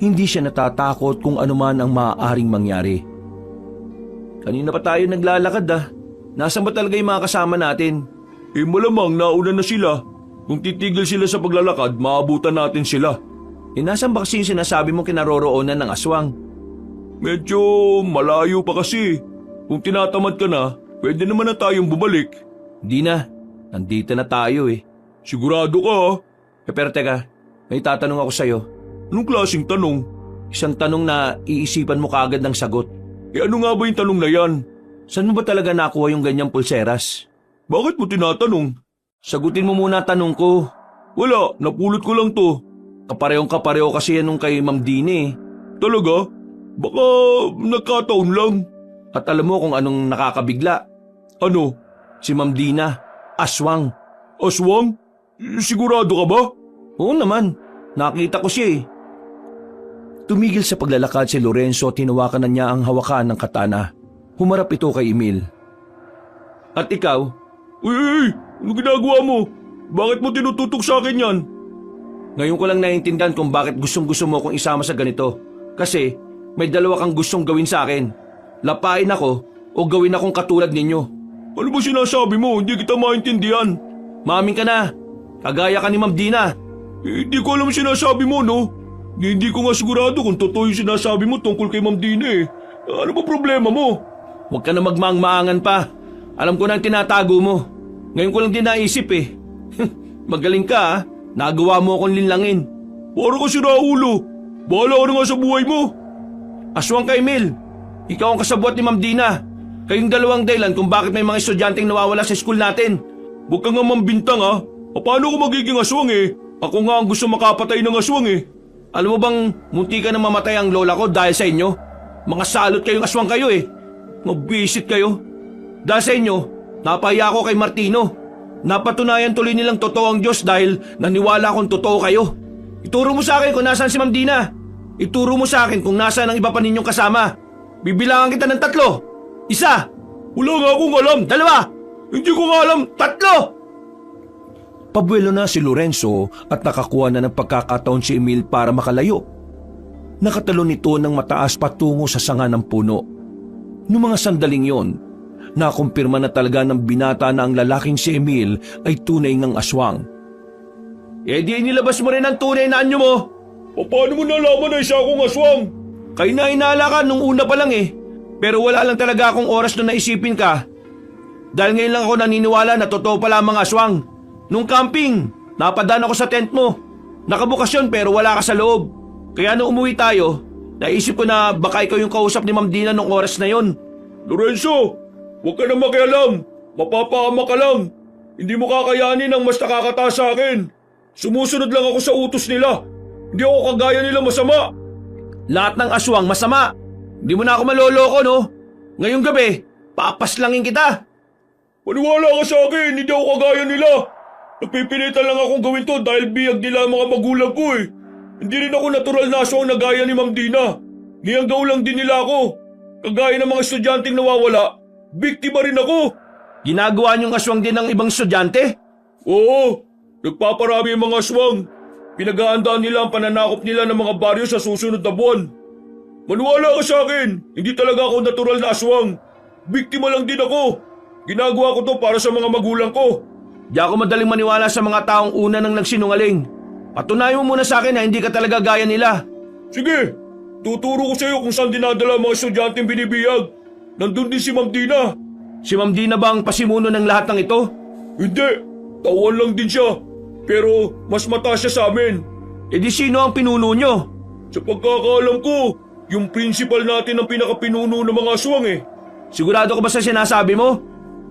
Hindi siya natatakot kung anuman ang maaaring mangyari. Kanina pa tayo naglalakad Nasaan ba talaga yung mga kasama natin? Malamang nauna na sila. Kung titigil sila sa paglalakad, maabutan natin sila. Nasaan ba kasi yung sinasabi mong kinaroroonan ng aswang? Medyo malayo pa kasi. Kung tinatamad ka na, pwede naman na tayong bumalik. Di na, nandito na tayo eh. Sigurado ka ha? Pero teka, may tatanong ako sa'yo. Anong klaseng tanong? Isang tanong na iisipan mo kaagad ng sagot. Ano nga ba yung tanong na yan? Saan mo ba talaga nakuha yung ganyang pulseras? Bakit mo tinatanong? Sagutin mo muna tanong ko. Wala, napulot ko lang to. Kaparehong-kapareho kasi yan nung kay Ma'am Dini eh. Talaga? Baka nagkataon lang. At alam mo kung anong nakakabigla? Ano? Si Ma'am Dina, aswang. Aswang? Sigurado ka ba? Oo naman, nakita ko siya eh. Tumigil sa paglalakad si Lorenzo at hinawakan na niya ang hawakan ng katana. Humarap ito kay Emil. At ikaw? Uy, ano ginagawa mo? Bakit mo tinututok sa akin yan? Ngayon ko lang naiintindihan kung bakit gustong-gusto mo akong isama sa ganito. Kasi may dalawa kang gustong gawin sa akin. Lapain ako o gawin akong katulad ninyo. Ano ba sinasabi mo? Hindi kita maintindihan. Maamin ka na. Kagaya ka ni Ma'am Dina. Hindi ko alam sinasabi mo, no? Hindi ko nga sigurado kung totoo yung sinasabi mo tungkol kay Ma'am Dina eh. Ano ba problema mo? Huwag ka na magmaang-maangan pa. Alam ko na ang tinatago mo. Ngayon ko lang din naisip eh. Magaling ka ha. Nagawa mo akong linlangin. Para ka siraulo. Bahala ka na nga sa buhay mo. Aswang ka, Emil. Ikaw ang kasabwat ni Ma'am Dina. Kayong dalawang dahilan kung bakit may mga estudyanteng nawawala sa school natin. Huwag ka nga mambintang ha. Paano ko magiging aswang eh? Ako nga ang gusto makapatay ng aswang eh. Alam mo bang munti ka na mamatay ang lola ko dahil sa inyo? Mga salot kayong aswang kayo eh. Mabisit kayo. Dahil sa inyo, napahiya ako kay Martino. Napatunayan tuloy nilang totoo ang Diyos dahil naniwala akong totoo kayo. Ituro mo sa akin kung nasaan si Ma'am Dina. Ituro mo sa akin kung nasaan ang iba pa ninyong kasama. Bibilangan kita ng 3. 1. Wala nga akong alam. 2. Hindi ko nga alam. 3. Pabuelo na si Lorenzo at nakakuha na ng pagkakataon si Emil para makalayo. Nakatalon ito ng mataas patungo sa sanga ng puno. Noong mga sandaling yon, nakumpirma na talaga ng binata na ang lalaking si Emil ay tunay ngang aswang. Di nilabas mo rin ang tunay na anyo mo. Paano mo nalaman na isa akong aswang? Kayo na inala ka nung una pa lang eh. Pero wala lang talaga akong oras na naisipin ka. Dahil ngayon lang ako naniniwala na totoo pala ang mga aswang. Nung camping, napadaan ako sa tent mo. Nakabukas yun pero wala ka sa loob. Kaya nung umuwi tayo, naisip ko na baka ikaw yung kausap ni Ma'am Dina nung oras na yon. Lorenzo, huwag ka na makialam. Mapapahama ka lang. Hindi mo kakayanin ang mas nakakataas sa akin. Sumusunod lang ako sa utos nila. Hindi ako kagaya nila masama. Lahat ng aswang masama. Hindi mo na ako maloloko, no? Ngayong gabi, papaslangin kita. Maniwala ka sa akin, hindi ako kagaya nila. Nagpipilitan lang akong gawin to dahil biyag nila ang mga magulang ko eh. Hindi rin ako natural na aswang na gaya ni Ma'am Dina. Niyanggaw lang din nila ako. Kagaya ng mga estudyanteng nawawala, biktima rin ako. Ginagawa niyong aswang din ng ibang estudyante? Oo, nagpaparami ang mga aswang. Pinaghahandaan nila ang pananakop nila ng mga baryo sa susunod na buwan. Maniwala ka sa akin, hindi talaga ako natural na aswang. Biktima lang din ako. Ginagawa ko to para sa mga magulang ko. Di ako madaling maniwala sa mga taong una nang nagsinungaling. Patunayan mo muna sa akin na hindi ka talaga gaya nila. Sige, tuturo ko sa iyo kung saan dinadala ang mga estudyanteng binibiyag. Nandun din si Ma'am Dina. Si Ma'am Dina ba ang pasimuno ng lahat ng ito? Hindi, tauhan lang din siya. Pero mas mataas siya sa amin. E di sino ang pinuno nyo? Sa pagkakaalam ko, yung principal natin ang pinakapinuno ng mga aswang eh. Sigurado ka ba sa sinasabi mo?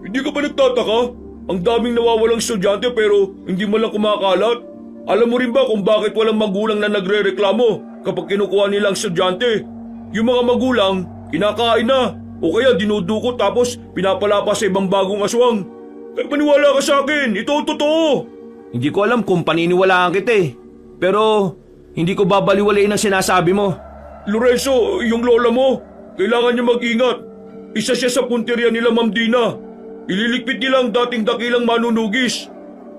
Hindi ka ba nagtataka? Ang daming nawawalang estudyante pero hindi mo lang kumakalat. Alam mo rin ba kung bakit walang magulang na nagre-reklamo kapag kinukuha nilang estudyante? Yung mga magulang, kinakain na o kaya dinuduko tapos pinapalapa sa ibang bagong aswang. Kaya paniwala ka sa akin, ito ang totoo. Hindi ko alam kung paniniwalaan kita eh. Pero hindi ko babaliwalain ang sinasabi mo. Lorenzo, yung lola mo, kailangan niya mag-ingat. Isa siya sa punteriya nila Ma'am Dina. Ililigpit nila ang dating dakilang manunugis.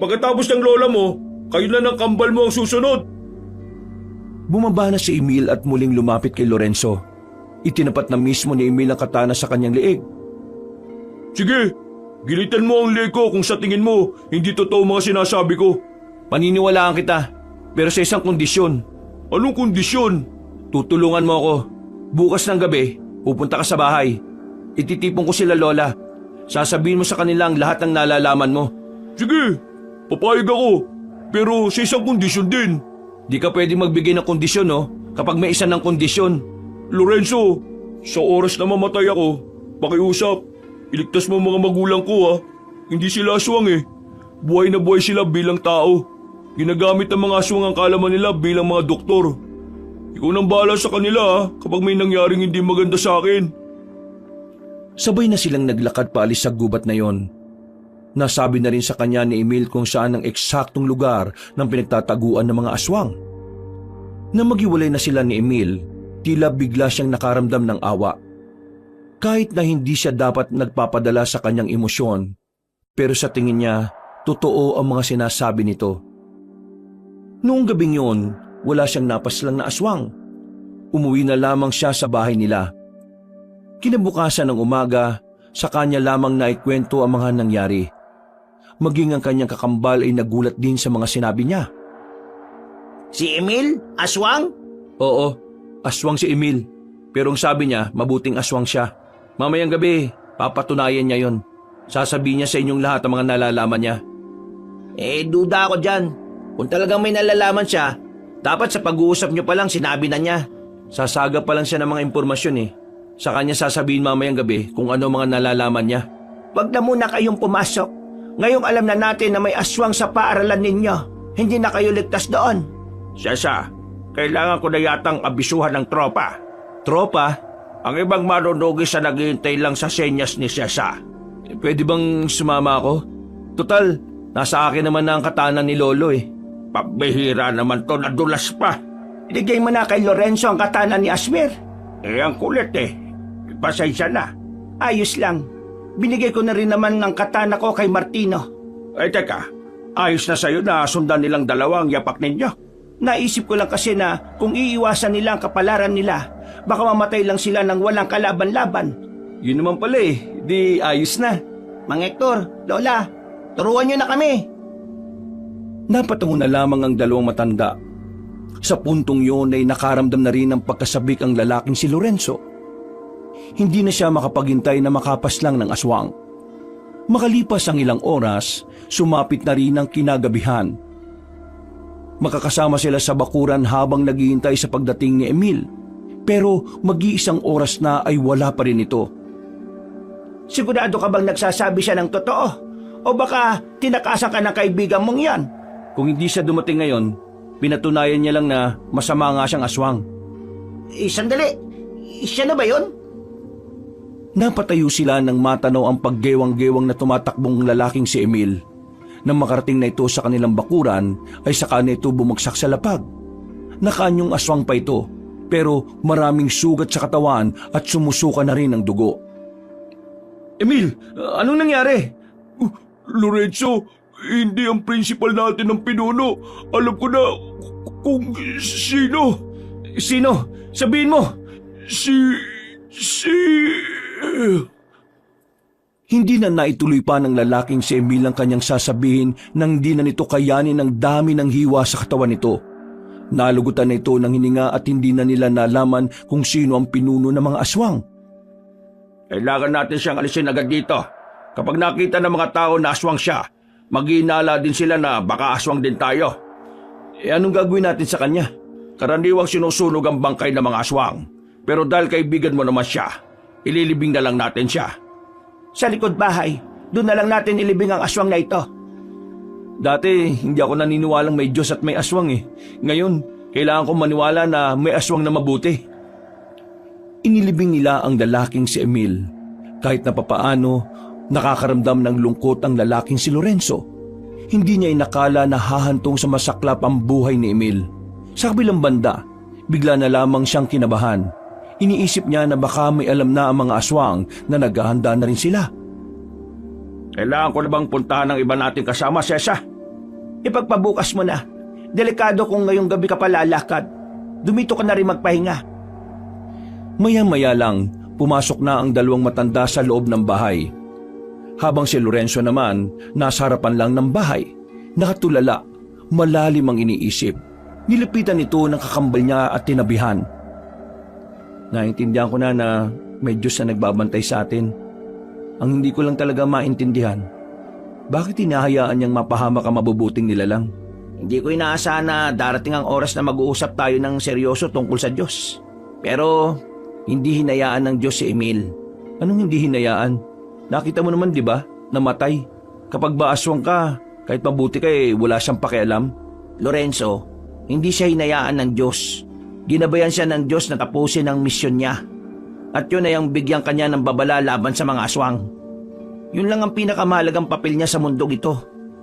Pagkatapos ng lola mo, kayo na ng kambal mo ang susunod. Bumaba na si Emil at muling lumapit kay Lorenzo. Itinapat na mismo ni Emil ang katana sa kanyang leeg. Sige, gilitan mo ang leg ko kung sa tingin mo hindi totoo mga sinasabi ko. Paniniwalaan kita, pero sa isang kondisyon. Anong kondisyon? Tutulungan mo ako. Bukas ng gabi, pupunta ka sa bahay. Ititipon ko sila lola. Sasabihin mo sa kanila ang lahat ng nalalaman mo. Sige, papayag ako. Pero sa isang kondisyon din. Di ka pwede magbigay ng kondisyon, no? Kapag may isa ng kondisyon. Lorenzo, sa oras na mamatay ako, pakiusap. Iligtas mo ang mga magulang ko ha. Hindi sila aswang eh. Buhay na buhay sila bilang tao. Ginagamit ng mga aswang ang kalaman nila bilang mga doktor. Ikaw nang bahala sa kanila ha, kapag may nangyaring hindi maganda sa akin. Sabay na silang naglakad paalis sa gubat na yon. Nasabi na rin sa kanya ni Emil kung saan ang eksaktong lugar ng pinagtataguan ng mga aswang. Nang maghiwalay na sila ni Emil, tila bigla siyang nakaramdam ng awa. Kahit na hindi siya dapat nagpapadala sa kanyang emosyon, pero sa tingin niya, totoo ang mga sinasabi nito. Noong gabing yon, wala siyang napaslang na aswang. Umuwi na lamang siya sa bahay nila. Kinabukasan ng umaga, sa kanya lamang naikwento ang mga nangyari. Maging ang kanyang kakambal ay nagulat din sa mga sinabi niya. Si Emil? Aswang? Oo, aswang si Emil. Pero ang sabi niya, mabuting aswang siya. Mamayang gabi, papatunayan niya yon. Sasabihin niya sa inyong lahat ang mga nalalaman niya. Duda ako dyan. Kung talagang may nalalaman siya, dapat sa pag-uusap niyo pa lang sinabi na niya. Sasaga pa lang siya ng mga impormasyon eh. Sa kanya sasabihin mamayang gabi kung ano mga nalalaman niya. Wag na muna kayong pumasok. Ngayong alam na natin na may aswang sa paaralan ninyo. Hindi na kayo ligtas doon. Sesa, kailangan ko na yatang abisuhan ng tropa. Tropa? Ang ibang manunugis na naghihintay lang sa senyas ni Sesa. Pwede bang sumama ako? Total, nasa akin naman na ang katana ni Lolo eh. Pambihira naman to, nadulas pa. Iligay mo na kay Lorenzo ang katana ni Asmer. Ang kulit eh. Pasensya na. Ayos lang. Binigay ko na rin naman ng katana ko kay Martino. Teka, ayos na sa'yo na sundan nilang dalawang yapak ninyo. Naisip ko lang kasi na kung iiwasan nila ang kapalaran nila, baka mamatay lang sila ng walang kalaban-laban. Yun naman pala eh, di ayos na. Mang Hector, Lola, turuan niyo na kami. Napatungo na lamang ang dalawang matanda. Sa puntong yun ay nakaramdam na rin ng pagkasabik ang lalaking si Lorenzo. Hindi na siya makapaghintay na makapas lang ng aswang. Makalipas ang ilang oras, sumapit na rin ang kinagabihan. Makakasama sila sa bakuran habang naghihintay sa pagdating ni Emil. Pero mag-iisang oras na ay wala pa rin ito. Sigurado ka bang nagsasabi siya ng totoo? O baka tinakasan ka ng kaibigan mong yan? Kung hindi siya dumating ngayon, pinatunayan niya lang na masama nga siyang aswang. Sandali, siya na ba yun? Napatayo sila nang matanaw ang paggewang-gewang na tumatakbong lalaking si Emil. Nang makarating na ito sa kanilang bakuran, ay saka na ito bumagsak sa lapag. Nakanyong aswang pa ito, pero maraming sugat sa katawan at sumusuka na rin ang dugo. Emil, anong nangyari? Lorenzo, hindi ang principal natin ang pinuno. Alam ko na kung sino. Sino? Sabihin mo! Hindi na naituloy pa ng lalaking si Emil ang kanyang sasabihin nang di na nito kayanin ang dami ng hiwa sa katawan nito. Nalugutan na ito ng hininga at hindi na nila nalaman kung sino ang pinuno ng mga aswang. Kailangan natin siyang alisin agad dito. Kapag nakita ng mga tao na aswang siya, mag-iinala din sila na baka aswang din tayo. Anong gagawin natin sa kanya? Karaniwang sinusunog ang bangkay ng mga aswang. Pero dahil kaibigan mo naman siya, ililibing na lang natin siya. Sa likod bahay, doon na lang natin ilibing ang aswang na ito. Dati, hindi ako naniniwalang may Diyos at may aswang eh. Ngayon, kailangan kong maniwala na may aswang na mabuti. Inilibing nila ang lalaking si Emil. Kahit na papaano, nakakaramdam ng lungkot ang lalaking si Lorenzo. Hindi niya inakala na hahantong sa masaklap ang buhay ni Emil. Sa kabilang banda, bigla na lamang siyang kinabahan. Iniisip niya na baka may alam na ang mga aswang na naghahanda na rin sila. Kailangan ko na bang puntahan ng iba nating kasama, Sesa? Ipagpabukas mo na. Delikado kung ngayong gabi ka pa lalakad. Dumito ka na rin magpahinga. Maya-maya lang, pumasok na ang dalawang matanda sa loob ng bahay. Habang si Lorenzo naman, nasa harapan lang ng bahay. Nakatulala, malalim ang iniisip. Nilipitan ito ng kakambal niya at tinabihan. Naintindihan ko na may Diyos na nagbabantay sa atin. Ang hindi ko lang talaga maintindihan, bakit hinahayaan niyang mapahamak ang mabubuting nilalang? Hindi ko inaasahan na darating ang oras na mag-uusap tayo ng seryoso tungkol sa Diyos. Pero hindi hinayaan ng Diyos si Emil. Anong hindi hinayaan? Nakita mo naman, di ba? Namatay. Kapag ba aswang ka, kahit mabuti ka wala siyang pakialam. Lorenzo, hindi siya hinayaan ng Diyos. Ginabayan siya ng Diyos na tapusin ang misyon niya. At yun ay ang bigyan kanya ng babala laban sa mga aswang. Yun lang ang pinakamahalagang papel niya sa mundong ito.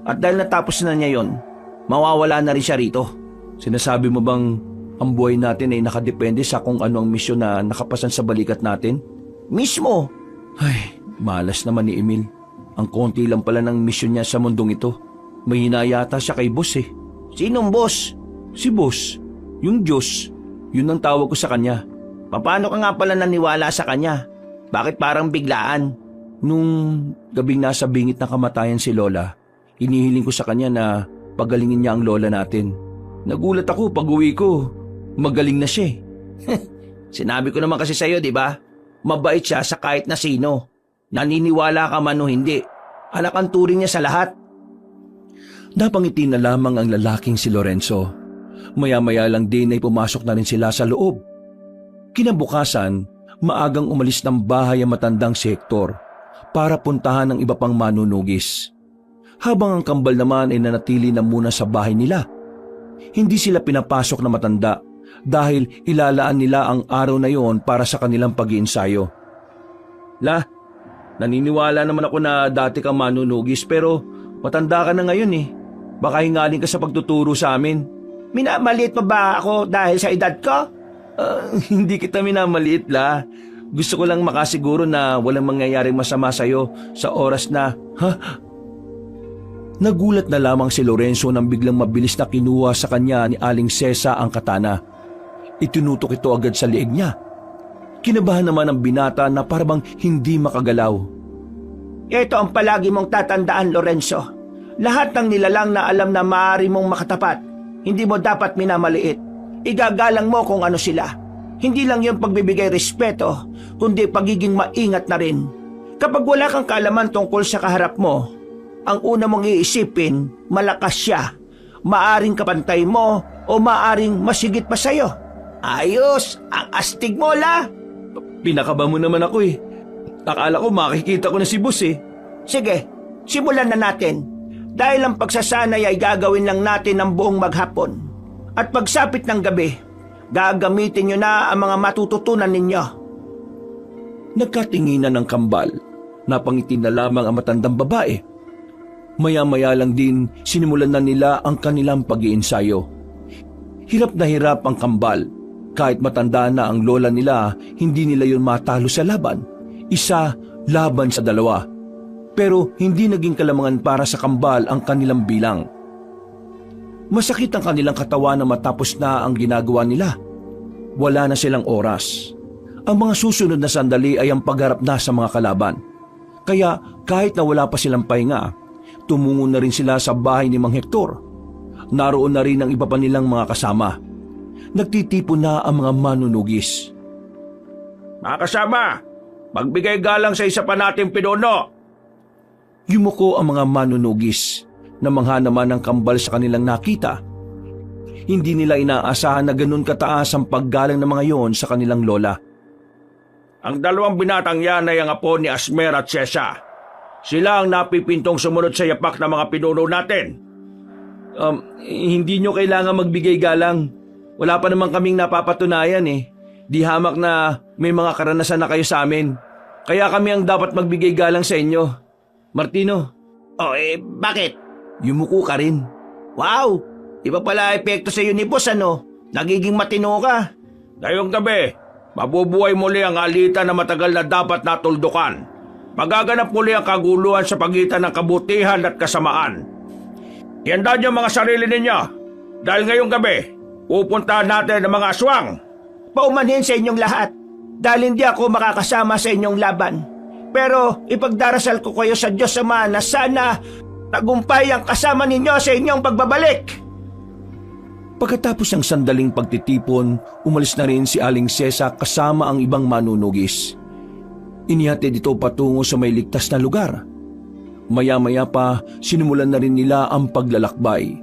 At dahil natapos na niya yon, mawawala na rin siya rito. Sinasabi mo bang ang buhay natin ay nakadepende sa kung ano ang misyon na nakapasan sa balikat natin? Mismo! Ay, malas naman ni Emil. Ang konti lang pala ng misyon niya sa mundong ito. May hinayata siya kay boss eh. Sinong boss? Si boss. Yung Diyos. Yun ang tawag ko sa kanya. Paano ka nga pala naniwala sa kanya? Bakit parang biglaan? Nung gabing nasa bingit na kamatayan si Lola, inihiling ko sa kanya na pagalingin niya ang Lola natin. Nagulat ako pag uwi ko. Magaling na siya eh. Sinabi ko naman kasi sa'yo, di ba? Mabait siya sa kahit na sino. Naniniwala ka man o hindi. Anak ang turing niya sa lahat. Napangiti na lamang ang lalaking si Lorenzo. Maya-maya lang din ay pumasok na rin sila sa loob. Kinabukasan, maagang umalis ng bahay ang matandang si Hector para puntahan ng iba pang manunugis. Habang ang kambal naman ay nanatili na muna sa bahay nila. Hindi sila pinapasok na matanda dahil ilalaan nila ang araw na yon para sa kanilang pag-iinsayo. La, naniniwala naman ako na dati kang manunugis pero matanda ka na ngayon eh. Baka hingaling ka sa pagtuturo sa amin. Minamaliit mo ba ako dahil sa edad ko? Hindi kita minamaliit, La. Gusto ko lang makasiguro na walang mangyayaring masama sa'yo sa oras na... Nagulat na lamang si Lorenzo nang biglang mabilis na kinuha sa kanya ni Aling Sesa ang katana. Itinutok ito agad sa liig niya. Kinabahan naman ang binata na parang hindi makagalaw. Ito ang palagi mong tatandaan, Lorenzo. Lahat ng nilalang na alam na maaari mong makatapat, hindi mo dapat minamaliit. Igagalang mo kung ano sila. Hindi lang yung pagbibigay respeto, kundi pagiging maingat na rin. Kapag wala kang kaalaman tungkol sa kaharap mo, ang una mong iisipin, malakas siya. Maaring kapantay mo o maaring masigit pa sa'yo. Ayos! Ang astig mo, La! Pinakaba mo naman ako eh. Akala ko makikita ko na si boss eh. Sige, simulan na natin. Dahil ang pagsasanay ay gagawin lang natin ng buong maghapon. At pagsapit ng gabi, gagamitin nyo na ang mga matututunan ninyo. Nagkatinginan ng kambal. Napangiti na lamang ang matandang babae. Maya-maya lang din sinimulan na nila ang kanilang pag-iinsayo. Hirap na hirap ang kambal. Kahit matanda na ang lola nila, hindi nila yun matalo sa laban. Isa laban sa dalawa. Pero hindi naging kalamangan para sa kambal ang kanilang bilang. Masakit ang kanilang katawan na matapos na ang ginagawa nila. Wala na silang oras. Ang mga susunod na sandali ay ang pagharap na sa mga kalaban. Kaya kahit na wala pa silang pahinga, tumungo na rin sila sa bahay ni Mang Hector. Naroon na rin ang iba pa nilang mga kasama. Nagtitipon na ang mga manunugis. Mga kasama, magbigay galang sa isa pa nating pinuno. Yumuko ang mga manunugis. Namangha naman ang kambal sa kanilang nakita. Hindi nila inaasahan na ganun kataas ang paggalang ng mga yon sa kanilang lola. Ang dalawang binatang yan ay ang apo ni Asmer at Sesa. Sila ang napipintong sumunod sa yapak ng mga pinuno natin. Hindi nyo kailangan magbigay galang. Wala pa naman kaming napapatunayan eh. Di hamak na may mga karanasan na kayo sa amin. Kaya kami ang dapat magbigay galang sa inyo. Martino, Bakit? yumuko ka rin. Wow! Iba pala epekto sa iyo ni boss, ano? Nagiging matino ka. Ngayong gabi, mabubuhay muli ang alitan na matagal na dapat natuldukan. Magaganap muli ang kaguluhan sa pagitan ng kabutihan at kasamaan. Ianda niyo mga sarili ninyo. Dahil ngayong gabi, pupuntahan natin ang mga aswang. Paumanhin sa inyong lahat. Dahil hindi ako makakasama sa inyong laban. Pero ipagdarasal ko kayo sa Diyos Ama na sana tagumpay ang kasama ninyo sa inyong pagbabalik. Pagkatapos ng sandaling pagtitipon, umalis na rin si Aling Sesa kasama ang ibang manunugis. Inihatid ito patungo sa may ligtas na lugar. Maya-maya pa, sinimulan na rin nila ang paglalakbay.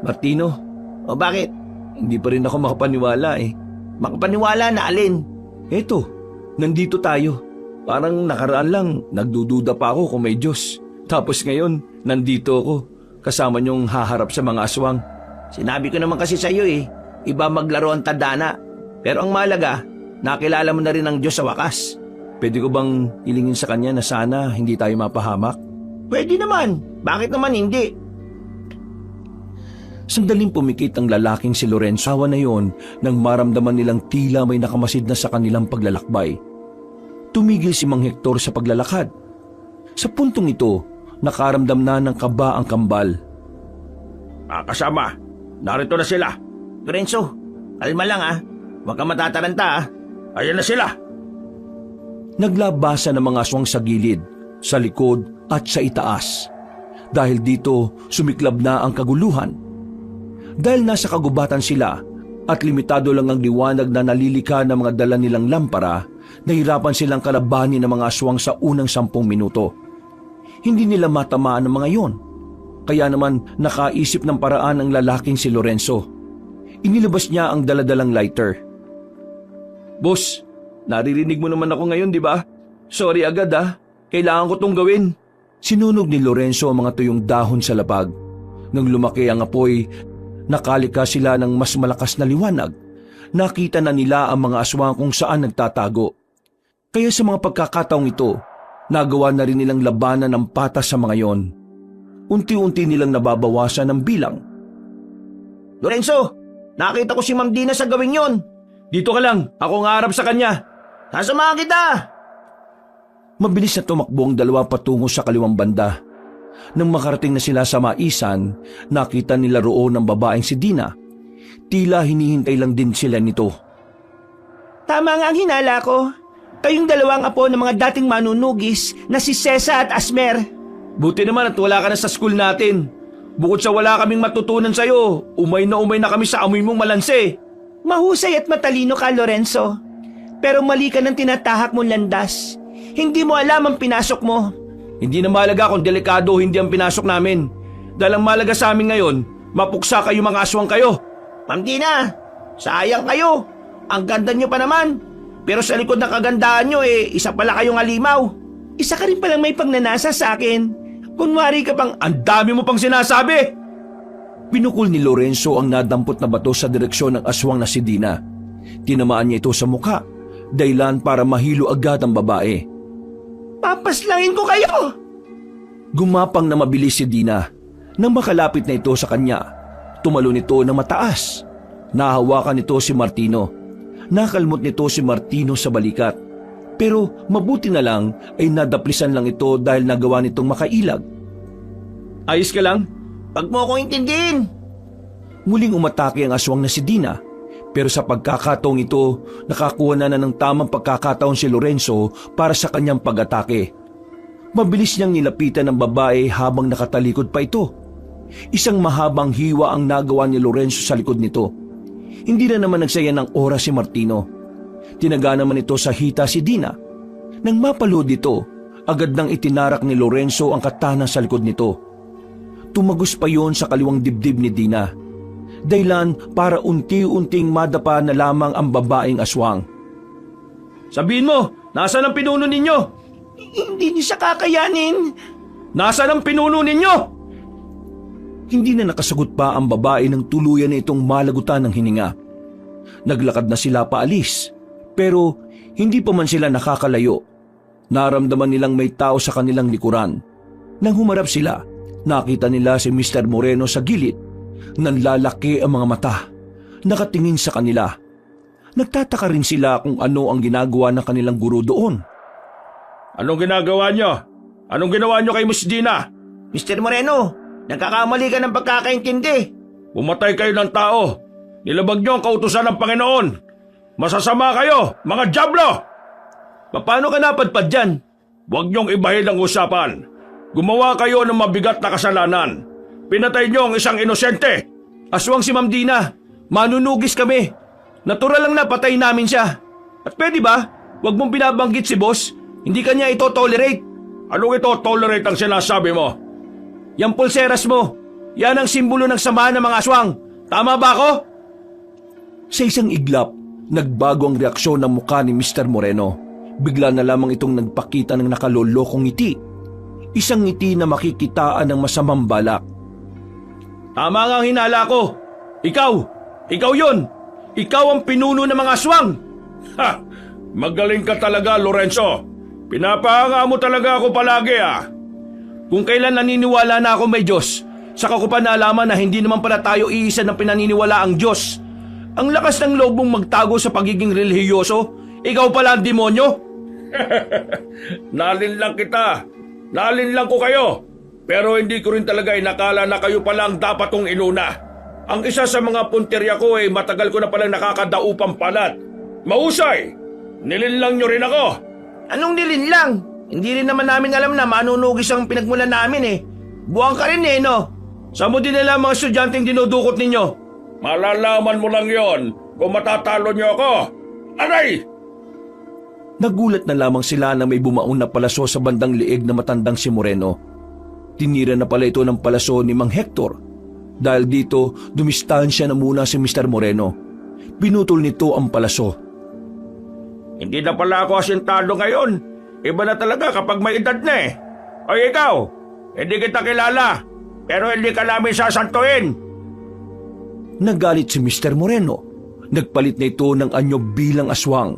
Martino, Bakit? hindi pa rin ako makapaniwala eh. Makapaniwala na alin? Eto, nandito tayo. Parang nakaraan lang, nagdududa pa ako kung may Diyos. Tapos ngayon, nandito ako, kasama niyong haharap sa mga aswang. Sinabi ko naman kasi sa iyo iba maglaro ang tadhana. Pero ang mahalaga, nakilala mo na rin ang Diyos sa wakas. Pwede ko bang hilingin sa kanya na sana hindi tayo mapahamak? Pwede naman. Bakit naman hindi? Sandaling pumikit ang lalaking si Lorenzo. Awa na yon nang maramdaman nilang tila may nakamasid na sa kanilang paglalakbay. Tumigil si Mang Hector sa paglalakad. Sa puntong ito, nakaramdam na ng kaba ang kambal. Kasama, narito na sila. Lorenzo, kalma lang Huwag ka matataranta Ayan na sila. Naglabasa ng mga aswang sa gilid, sa likod at sa itaas. Dahil dito, sumiklab na ang kaguluhan. Dahil nasa kagubatan sila at limitado lang ang liwanag na nalilika ng mga dala nilang lampara, nahirapan silang kalabanin ng mga aswang sa unang 10 minuto. Hindi nila matamaan ang mga yon. Kaya naman nakaisip ng paraan ang lalaking si Lorenzo. Inilabas niya ang daladalang lighter. Boss, naririnig mo naman ako ngayon, di ba? Sorry agad Kailangan ko tong gawin. Sinunog ni Lorenzo ang mga tuyong dahon sa lapag. Nang lumaki ang apoy, nakalika sila ng mas malakas na liwanag. Nakita na nila ang mga aswang kung saan nagtatago. Kaya sa mga pagkakataong ito, nagawa na rin nilang labanan ng patas sa mga yon. Unti-unti nilang nababawasan ang bilang. Lorenzo, nakita ko si Ma'am Dina sa gawing yon. Dito ka lang, ako nga harap sa kanya. Sasamahan kita! Mabilis na tumakbo ang dalawa patungo sa kaliwang banda. Nang makarating na sila sa maisan, nakita nila roon ang babaeng si Dina. Tila hinihintay lang din sila nito. Tama nga ang hinala ko. Kayong dalawang apo ng mga dating manunugis na si Sesa at Asmer. Buti naman at wala ka na sa school natin. Bukod sa wala kaming matutunan sa'yo, umay na kami sa amoy mong malanse. Mahusay at matalino ka, Lorenzo. Pero mali ka ng tinatahak mong landas. Hindi mo alam ang pinasok mo. Hindi na mahalaga kung delikado o hindi ang pinasok namin. Dahil ang mahalaga sa amin ngayon, mapuksa kayo mga aswang kayo. Ma'am Dina, sayang kayo. Ang ganda nyo pa naman. Pero sa likod ng kagandahan nyo isa pala kayong alimaw. Isa ka rin palang may pagnanasa sa akin. Kunwari ka pang... Ang dami mo pang sinasabi! Pinukul ni Lorenzo ang nadampot na bato sa direksyon ng aswang na si Dina. Tinamaan niya ito sa mukha, dahilan para mahilo agad ang babae. Papaslangin ko kayo! Gumapang na mabilis si Dina. Nang makalapit na ito sa kanya, tumalon ito na mataas. Nahawakan nito si Martino. Nakalmot nito si Martino sa balikat. Pero mabuti na lang ay nadaplisan lang ito dahil nagawa nitong makailag. Ayos ka lang? Pag mo akong intindihin. Muling umatake ang aswang na si Dina. Pero sa pagkakataong ito, nakakuha na ng tamang pagkakataon si Lorenzo para sa kanyang pag-atake. Mabilis niyang nilapitan ng babae habang nakatalikod pa ito. Isang mahabang hiwa ang nagawa ni Lorenzo sa likod nito. Hindi na naman nagsaya ng oras si Martino. Tinaga naman ito sa hita si Dina. Nang mapalood ito, agad nang itinarak ni Lorenzo ang katana sa likod nito. Tumagos pa yon sa kaliwang dibdib ni Dina. Dahilan para unti-unting madapa na lamang ang babaeng aswang. Sabihin mo, nasaan ang pinuno ninyo? Hindi niya siya kakayanin. Nasaan ang pinuno ninyo? Hindi na nakasagot pa ang babae ng tuluyan na itong malagutan ng hininga. Naglakad na sila paalis, pero hindi pa man sila nakakalayo. Naramdaman nilang may tao sa kanilang likuran. Nang humarap sila, nakita nila si Mr. Moreno sa gilid. Nanlalaki ang mga mata, nakatingin sa kanila. Nagtataka rin sila kung ano ang ginagawa ng kanilang guro doon. Anong ginagawa nyo? Anong ginawa nyo kay Miss Gina? Mr. Moreno, nagkakamali ka ng pagkakaintindi. Pumatay kayo ng tao. Nilabag nyo ang kautusan ng Panginoon. Masasama kayo, mga dyablo! Paano ka napadpad dyan? Huwag niyong ibahin ang usapan. Gumawa kayo ng mabigat na kasalanan. Pinatay niyo ang isang inosente. Aswang si Ma'am Dina. Manunugis kami. Natural lang na patay namin siya. At pwede ba? Huwag mong binabanggit si boss. Hindi kanya ito tolerate. Anong ito tolerate ang sinasabi mo? Yang pulseras mo. Yan ang simbolo ng samahan ng mga aswang. Tama ba ako? Sa isang iglap, nagbago ang reaksyon ng mukha ni Mr. Moreno. Bigla na lamang itong nagpakita ng nakalolokong ngiti. Isang ngiti na makikitaan ng masamang balak. Tama nga ang hinala ko. Ikaw yon. Ikaw ang pinuno ng mga aswang. Ha! Magaling ka talaga, Lorenzo. Pinapahanga mo talaga ako palagi Kung kailan naniniwala na ako may Diyos, saka ko pa naalaman na hindi naman pala tayo iisa ng pinaniniwala ang Diyos. Ang lakas ng loob mong magtago sa pagiging relihiyoso. Ikaw pala ang demonyo. Nalinlang kita. Nalinlang ko kayo. Pero hindi ko rin talaga inakala na kayo pala ang dapat kong inuna. Ang isa sa mga punterya ko ay matagal ko na palang nakakadaupang palat. Mahusay! Nilinlang nyo rin ako. Anong nilinlang? Hindi rin naman namin alam na manunugis ang pinagmulan namin eh. Buwang ka rin eh, no? Saan mo dinala ang mga estudyanteng dinudukot ninyo? Malalaman mo lang yon kung matatalo nyo ako. Aray! Nagulat na lamang sila na may bumaon na palaso sa bandang liig na matandang si Moreno. Tinira na pala ito ng palaso ni Mang Hector. Dahil dito, dumistansya na muna si Mr. Moreno. Pinutol nito ang palaso. Hindi na pala ako asintado ngayon. Iba na talaga kapag may edad na eh. O ikaw, hindi kita kilala, pero hindi ka namin sasantuin. Nagalit si Mr. Moreno. Nagpalit na ito ng anyo bilang aswang.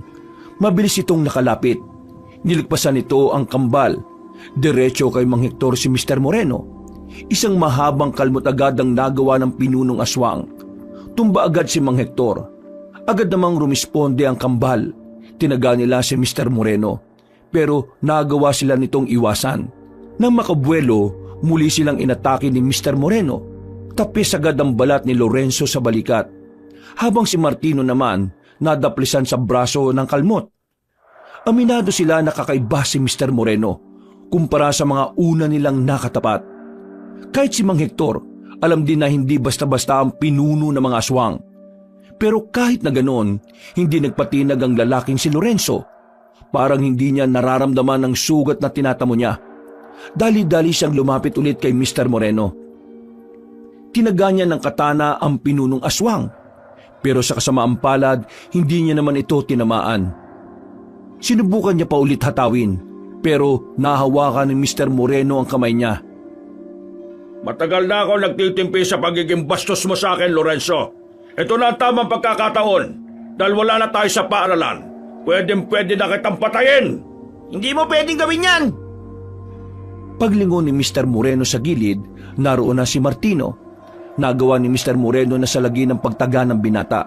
Mabilis itong nakalapit. Nilagpasan nito ang kambal. Diretso kay Mang Hector si Mr. Moreno. Isang mahabang kalmot agad ang nagawa ng pinunong aswang. Tumba agad si Mang Hector. Agad namang rumisponde ang kambal. Tinaga nila si Mr. Moreno. Pero nagawa sila nitong iwasan. Nang makabuelo, muli silang inatake ni Mr. Moreno. Tapis agad ang balat ni Lorenzo sa balikat. Habang si Martino naman, nadaplisan sa braso ng kalmot. Aminado sila na kakaiba si Mr. Moreno kumpara sa mga una nilang nakatapat. Kahit si Mang Hector, alam din na hindi basta-basta ang pinuno ng mga aswang. Pero kahit na ganon, hindi nagpatinag ang lalaking si Lorenzo. Parang hindi niya nararamdaman ang sugat na tinatamo niya. Dali-dali siyang lumapit ulit kay Mr. Moreno. Tinaga niya ng katana ang pinunong aswang. Pero sa kasamaang palad, hindi niya naman ito tinamaan. Sinubukan niya pa ulit hatawin, pero nahawakan ni Mr. Moreno ang kamay niya. Matagal na ako nagtitimpi sa pagiging bastos mo sa akin, Lorenzo. Ito na ang tamang pagkakataon. Dahil wala na tayo sa paaralan. Pwede na kitang patayin. Hindi mo pwedeng gawin yan! Paglingon ni Mr. Moreno sa gilid, naroon na si Martino. Nagawa ni Mr. Moreno na salagi ng pagtaga ng binata.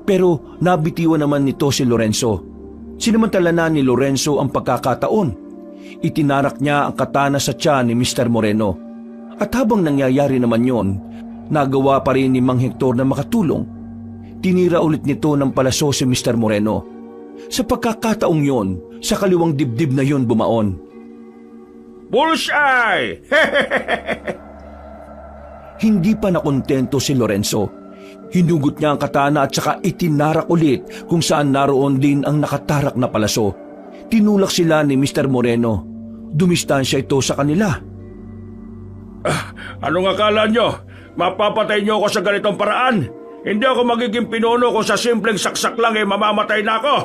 Pero nabitiwan naman nito si Lorenzo. Sinamantala na ni Lorenzo ang pagkakataon. Itinarak niya ang katana sa tiyan ni Mr. Moreno. At habang nangyayari naman yon, nagawa pa rin ni Mang Hector na makatulong. Tinira ulit nito ng palaso si Mr. Moreno. Sa pagkakataong yon, sa kaliwang dibdib na yon bumaon. Bullseye! Hindi pa nakontento si Lorenzo. Hinugot niya ang katana at saka itinarak ulit kung saan naroon din ang nakatarak na palaso. Tinulak sila ni Mr. Moreno. Dumistansya ito sa kanila. Anong akala nyo? Mapapatay nyo ako sa ganitong paraan? Hindi ako magiging pinuno kung sa simpleng saksak lang mamamatay na ako.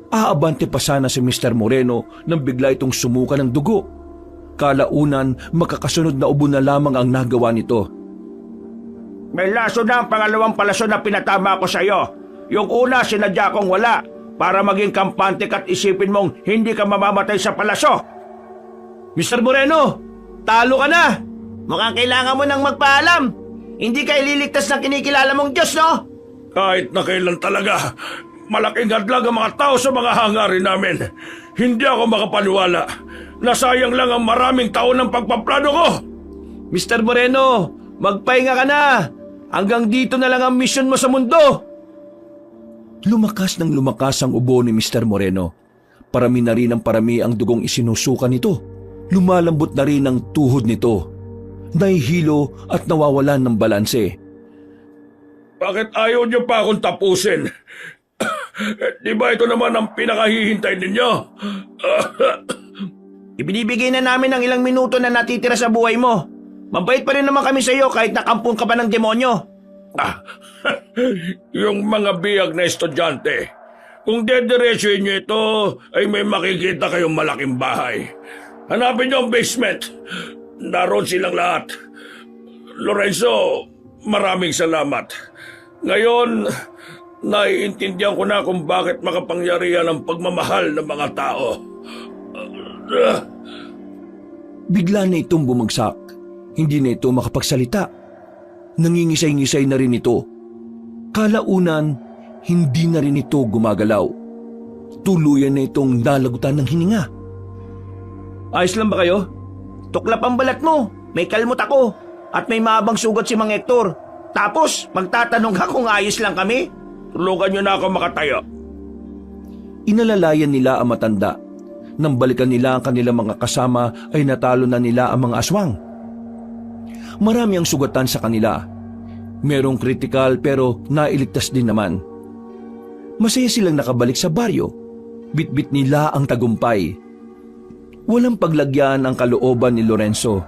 Aabante pa sana si Mr. Moreno nang bigla itong sumuka ng dugo. Kalaunan, makakasunod na ubo na lamang ang nagawa nito. May laso na ang pangalawang palasyo na pinatama ko sa'yo. Yung una, sinadya kong wala para maging kampante ka't isipin mong hindi ka mamamatay sa palasyo. Mr. Moreno, talo ka na! Mukhang kailangan mo nang magpaalam. Hindi ka ililigtas ng kinikilala mong Diyos, no? Kahit na kailan talaga, malaking hadlang ang mga tao sa mga hangarin namin. Hindi ako makapaniwala. Nasayang lang ang maraming taon ng pagpaplano ko. Mr. Moreno, magpahinga ka na! Hanggang dito na lang ang misyon mo sa mundo! Lumakas ng lumakas ang ubo ni Mr. Moreno. Parami na rin ang parami ang dugong isinusuka nito. Lumalambot na rin ang tuhod nito. Nahihilo at nawawalan ng balanse. Bakit ayaw niyo pa akong tapusin? Di ba ito naman ang pinakahihintay ninyo? Ibinibigay na namin ang ilang minuto na natitira sa buhay mo. Mabait pa rin naman kami sa iyo kahit nakampun ka pa ng demonyo. Yung mga biyag na estudyante, kung dediretsuhin niyo ito, ay may makikita kayong malaking bahay. Hanapin niyo ang basement. Naroon silang lahat. Lorenzo, maraming salamat. Ngayon, naiintindihan ko na kung bakit makapangyarihan ang pagmamahal ng mga tao. Bigla na itong bumagsak. Hindi na ito makapagsalita. Nangingisay-ngisay na rin ito. Kalaunan, hindi na rin ito gumagalaw. Tuluyan na itong nalagutan ng hininga. Ayos lang ba kayo? Tuklap ang balat mo. May kalmot ako. At may maabang sugat si Mang Hector. Tapos, magtatanong ka kung ayos lang kami? Tulungan niyo na ako makatayo. Inalalayan nila ang matanda. Nang balikan nila ang kanilang mga kasama ay natalo na nila ang mga aswang. Marami ang sugatan sa kanila. Merong kritikal pero nailigtas din naman. Masaya silang nakabalik sa baryo. Bitbit nila ang tagumpay. Walang paglagyan ang kalooban ni Lorenzo.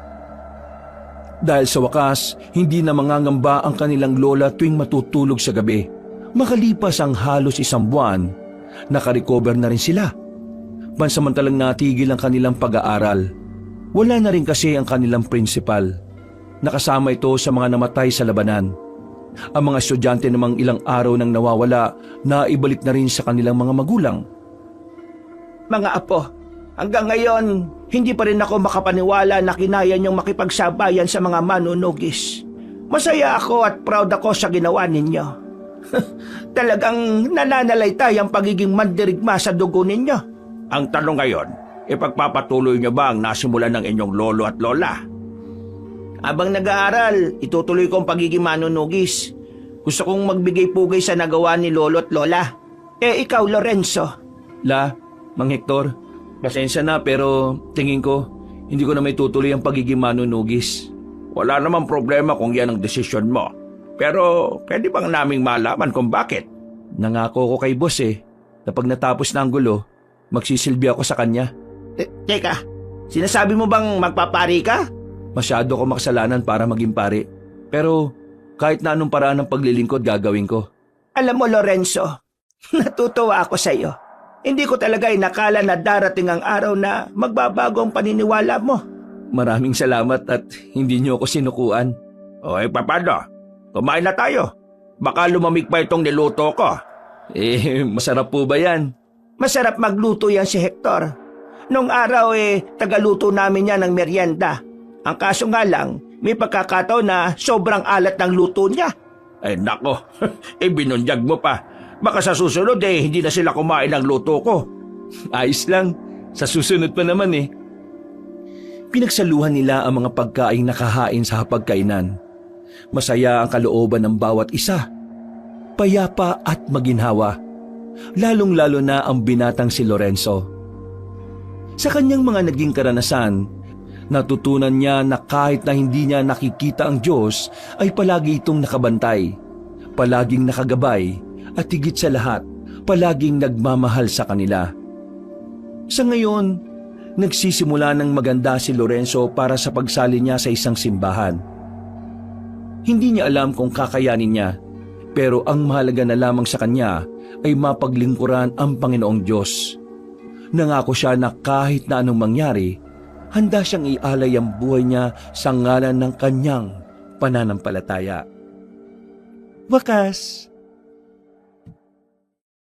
Dahil sa wakas, hindi na mangangamba ang kanilang lola tuwing matutulog sa gabi. Makalipas ang halos isang buwan, nakarecover na rin sila. Pansamantalang natigil ang kanilang pag-aaral. Wala na rin kasi ang kanilang principal. Nakasama ito sa mga namatay sa labanan. Ang mga estudyante namang ilang araw nang nawawala, naibalik na rin sa kanilang mga magulang. Mga apo, hanggang ngayon, hindi pa rin ako makapaniwala na kinaya niyong makipagsabayan sa mga manunugis. Masaya ako at proud ako sa ginawa ninyo. Talagang nananalaytay ang pagiging mandirigma sa dugo ninyo. Ang tanong ngayon, ipagpapatuloy niyo ba ang nasimulan ng inyong lolo at lola? Habang nag-aaral, itutuloy ko ang pagiging manunugis. Gusto kong magbigay pugay sa nagawa ni lolo at lola. Ikaw, Lorenzo. Mang Hector, pasensya na pero tingin ko, hindi ko na may tutuloy ang pagiging manunugis. Wala namang problema kung yan ang desisyon mo. Pero pwede bang naming malaman kung bakit? Nangako ko kay boss na pag natapos na ang gulo, magsisilbi ako sa kanya. Teka, sinasabi mo bang magpapari ka? Masyado ko makasalanan para maging pari. Pero kahit na anong paraan ng paglilingkod gagawin ko. Alam mo, Lorenzo, natutuwa ako sa iyo. Hindi ko talaga inakala na darating ang araw na magbabago ang paniniwala mo. Maraming salamat at hindi niyo ako sinukuan. O paano? Kumain na tayo. Baka lumamig pa itong niluto ko. Masarap po ba yan? Masarap magluto yan si Hector. Nung araw tagaluto namin yan ng merienda. Ang kaso nga lang, may pagkakataon na sobrang alat ng luto niya. Ay nako, binunyag mo pa. Baka sa susunod hindi na sila kumain ng luto ko. Ayos lang, sa susunod pa naman Pinagsaluhan nila ang mga pagkaing nakahain sa hapagkainan. Masaya ang kalooban ng bawat isa. Payapa at maginhawa. Lalong-lalo na ang binatang si Lorenzo. Sa kanyang mga naging karanasan, natutunan niya na kahit na hindi niya nakikita ang Diyos, ay palagi itong nakabantay, palaging nakagabay, at higit sa lahat, palaging nagmamahal sa kanila. Sa ngayon, nagsisimula ng maganda si Lorenzo para sa pagsali niya sa isang simbahan. Hindi niya alam kung kakayanin niya, pero ang mahalaga na lamang sa kanya ay mapaglingkuran ang Panginoong Diyos. Nangako siya na kahit na anong mangyari, handa siyang ialay ang buhay niya sa ngalan ng kanyang pananampalataya. Wakas,